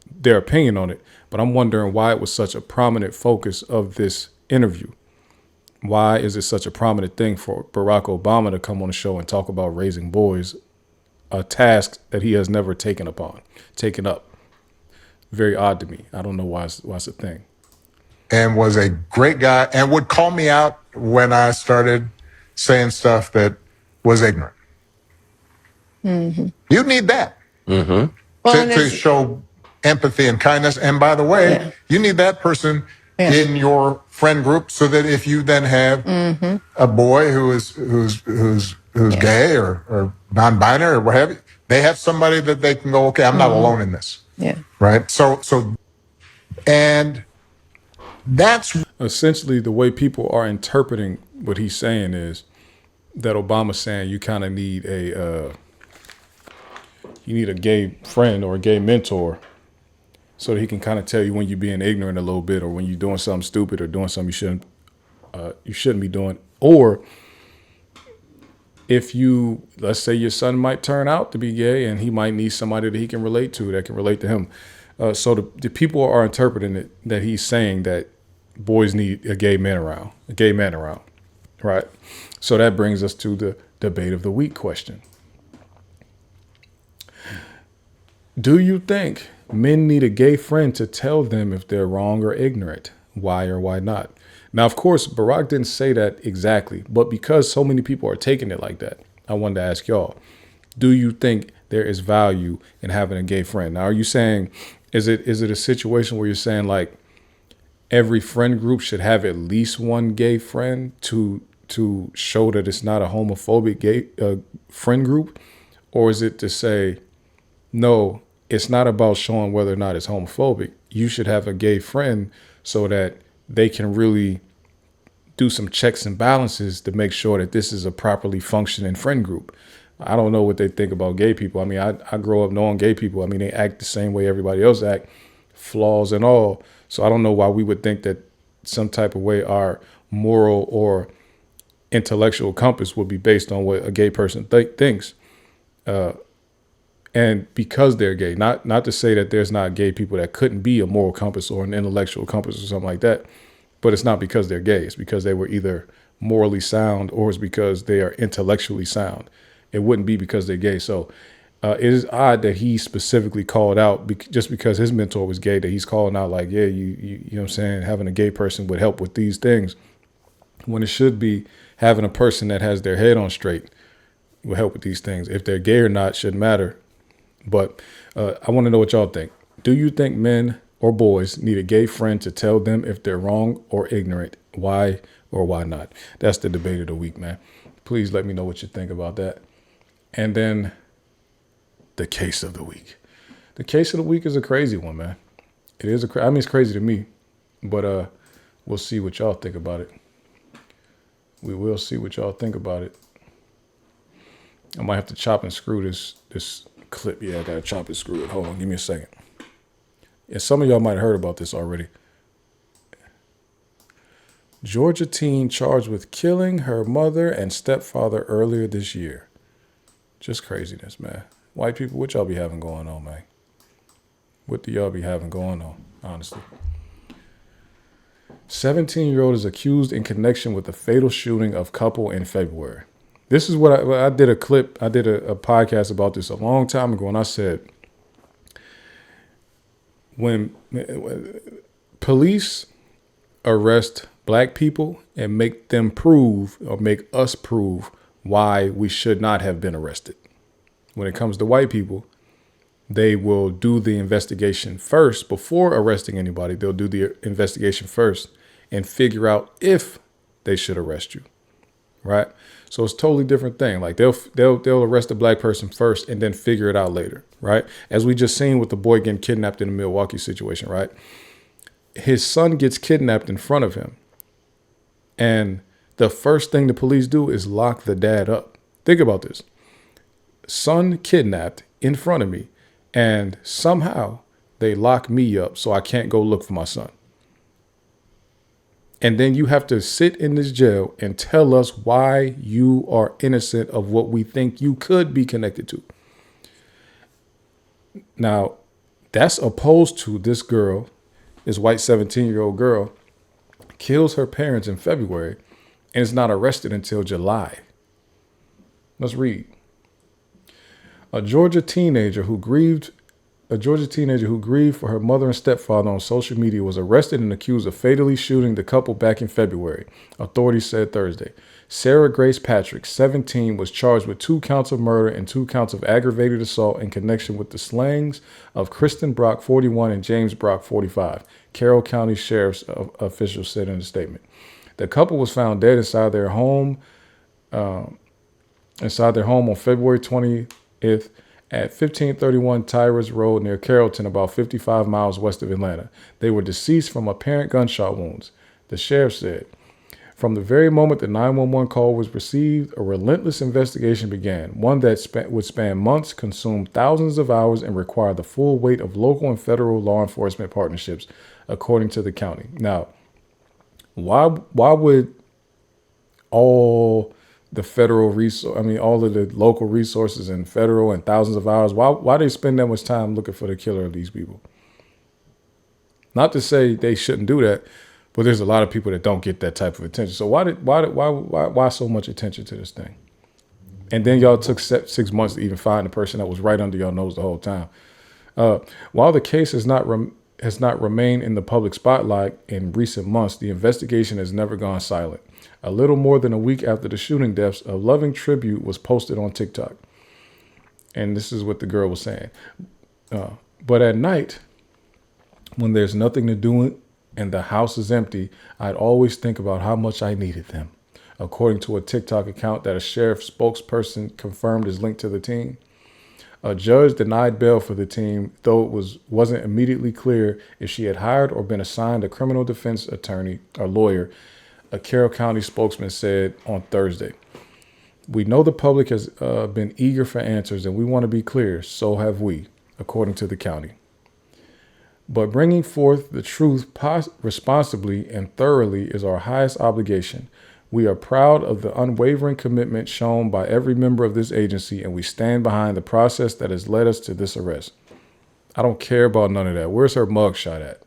their opinion on it. But I'm wondering why it was such a prominent focus of this interview. Why is it such a prominent thing for Barack Obama to come on the show and talk about raising boys, a task that he has never taken up? Very odd to me. I don't know why it's a thing. And was a great guy and would call me out when I started saying stuff that was ignorant. Mm-hmm. You need that to show empathy and kindness. And by the way, you need that person in your friend group so that if you then have a boy who's gay or non-binary or what have you, they have somebody that they can go, okay, I'm not alone in this. Yeah. Right. So and that's essentially the way people are interpreting what he's saying is that Obama's saying you kind of need a gay friend or a gay mentor so that he can kind of tell you when you're being ignorant a little bit or when you're doing something stupid or doing something you shouldn't be doing. Or if let's say your son might turn out to be gay and he might need somebody that he can relate to, that can relate to him. So the people are interpreting it that he's saying that boys need a gay man around, right? So that brings us to the debate of the week question. Do you think men need a gay friend to tell them if they're wrong or ignorant? Why or why not? Now, of course, Barack didn't say that exactly, but because so many people are taking it like that, I wanted to ask y'all, do you think there is value in having a gay friend? Now, are you saying, is it a situation where you're saying like every friend group should have at least one gay friend to show that it's not a homophobic gay friend group? Or is it to say, no, it's not about showing whether or not it's homophobic. You should have a gay friend so that they can really do some checks and balances to make sure that this is a properly functioning friend group. I don't know what they think about gay people. I mean, I grow up knowing gay people. I mean, they act the same way everybody else act, flaws and all. So I don't know why we would think that some type of way our moral or intellectual compass would be based on what a gay person thinks. And because they're gay, not to say that there's not gay people that couldn't be a moral compass or an intellectual compass or something like that, but it's not because they're gay. It's because they were either morally sound or it's because they are intellectually sound. It wouldn't be because they're gay. So it is odd that he specifically called out just because his mentor was gay, that he's calling out like, yeah, you know what I'm saying, having a gay person would help with these things, when it should be having a person that has their head on straight will help with these things. If they're gay or not shouldn't matter. But I want to know what y'all think. Do you think men or boys need a gay friend to tell them if they're wrong or ignorant? Why or why not? That's the debate of the week, man. Please let me know what you think about that. And then the case of the week. The case of the week is a crazy one, man. It is it's crazy to me, but we'll see what y'all think about it. We will see what y'all think about it. I might have to chop and screw this clip. Yeah, I gotta chop and screw it. Hold on, give me a second. Yeah, some of y'all might have heard about this already. Georgia teen charged with killing her mother and stepfather earlier this year. Just craziness, man. White people, what y'all be having going on, man? What do y'all be having going on, honestly? 17-year-old is accused in connection with the fatal shooting of couple in February. This is what I did a clip. I did a podcast about this a long time ago, and I said, when police arrest black people and make them prove or make us prove why we should not have been arrested. When it comes to white people, they will do the investigation first before arresting anybody. They'll do the investigation first and figure out if they should arrest you, right? So it's a totally different thing. Like they'll arrest a black person first and then figure it out later, right? As we just seen with the boy getting kidnapped in the Milwaukee situation, right? His son gets kidnapped in front of him, and the first thing the police do is lock the dad up. Think about this. Son kidnapped in front of me, and somehow they lock me up so I can't go look for my son. And then you have to sit in this jail and tell us why you are innocent of what we think you could be connected to. Now, that's opposed to this girl, this white 17-year-old girl, kills her parents in February and is not arrested until July. Let's read. A Georgia teenager who grieved for her mother and stepfather on social media was arrested and accused of fatally shooting the couple back in February, authorities said Thursday. Sarah Grace Patrick, 17, was charged with 2 counts of murder and 2 counts of aggravated assault in connection with the slayings of Kristen Brock, 41, and James Brock, 45, Carroll County Sheriff's officials said in a statement. The couple was found dead inside their home on February 20th at 1531 Tyrus Road near Carrollton, about 55 miles west of Atlanta. They were deceased from apparent gunshot wounds, the sheriff said. From the very moment the 911 call was received, a relentless investigation began, one that would span months, consume thousands of hours, and require the full weight of local and federal law enforcement partnerships, according to the county. Now, why would all the federal all of the local resources and federal and thousands of hours, why they spend that much time looking for the killer of these people? Not to say they shouldn't do that, but there's a lot of people that don't get that type of attention. So why so much attention to this thing? And then y'all took 6 months to even find the person that was right under your nose the whole time. While the case has not remained in the public spotlight in recent months, the investigation has never gone silent. A little more than a week after the shooting deaths, a loving tribute was posted on TikTok. And this is what the girl was saying. But at night, when there's nothing to do and the house is empty, I'd always think about how much I needed them, according to a TikTok account that a sheriff spokesperson confirmed is linked to the team. A judge denied bail for the team, though it wasn't immediately clear if she had hired or been assigned a criminal defense attorney or lawyer, a Carroll County spokesman said on Thursday. We know the public has been eager for answers, and we want to be clear. So have we, according to the county. But bringing forth the truth responsibly and thoroughly is our highest obligation. We are proud of the unwavering commitment shown by every member of this agency, and we stand behind the process that has led us to this arrest. I don't care about none of that. Where's her mugshot at?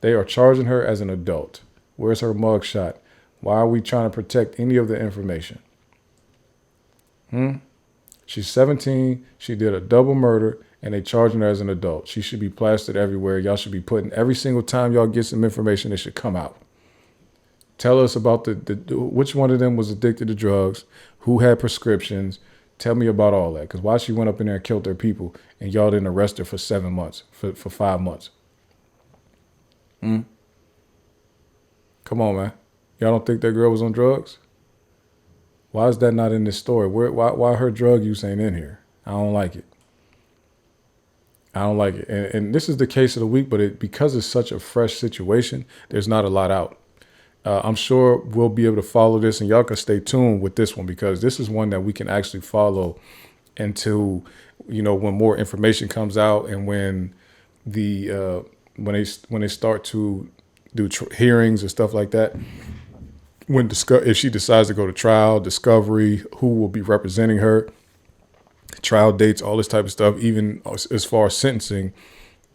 They are charging her as an adult. Where's her mugshot? Why are we trying to protect any of the information? She's 17. She did a double murder, and they charging her as an adult. She should be plastered everywhere. Y'all should be putting every single time y'all get some information, it should come out. Tell us about which one of them was addicted to drugs, who had prescriptions. Tell me about all that. Because why she went up in there and killed their people, and y'all didn't arrest her for 7 months, for 5 months. Come on, man. Y'all don't think that girl was on drugs? Why is that not in this story? Why her drug use ain't in here? I don't like it. I don't like it. And this is the case of the week, but because it's such a fresh situation, there's not a lot out. I'm sure we'll be able to follow this, and y'all can stay tuned with this one, because this is one that we can actually follow until, when more information comes out, and when when they start to do hearings and stuff like that. if she decides to go to trial, discovery, who will be representing her, trial dates, all this type of stuff, even as far as sentencing,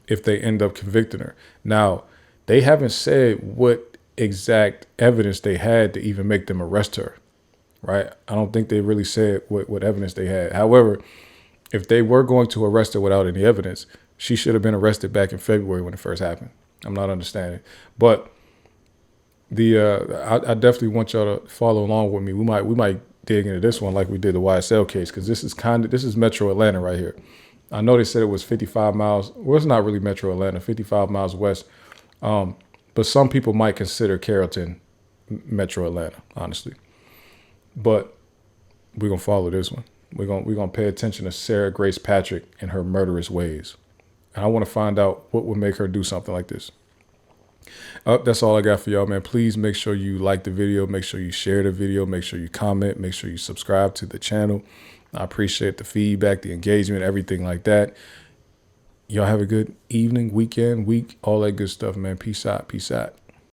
if they end up convicting her. Now, they haven't said what exact evidence they had to even make them arrest her, right? I don't think they really said what evidence they had. However, if they were going to arrest her without any evidence, she should have been arrested back in February when it first happened. I'm not understanding. But I definitely want y'all to follow along with me. We might dig into this one like we did the YSL case, because this is Metro Atlanta right here. I know they said it was 55 miles. Well, it's not really Metro Atlanta, 55 miles west. But some people might consider Carrollton Metro Atlanta, honestly. But we're gonna follow this one. We're gonna pay attention to Sarah Grace Patrick and her murderous ways. And I want to find out what would make her do something like this. That's all I got for y'all, man. Please make sure you like the video. Make sure you share the video. Make sure you comment. Make sure you subscribe to the channel. I appreciate the feedback, the engagement, everything like that. Y'all have a good evening, weekend, week, all that good stuff, man. Peace out. Peace out.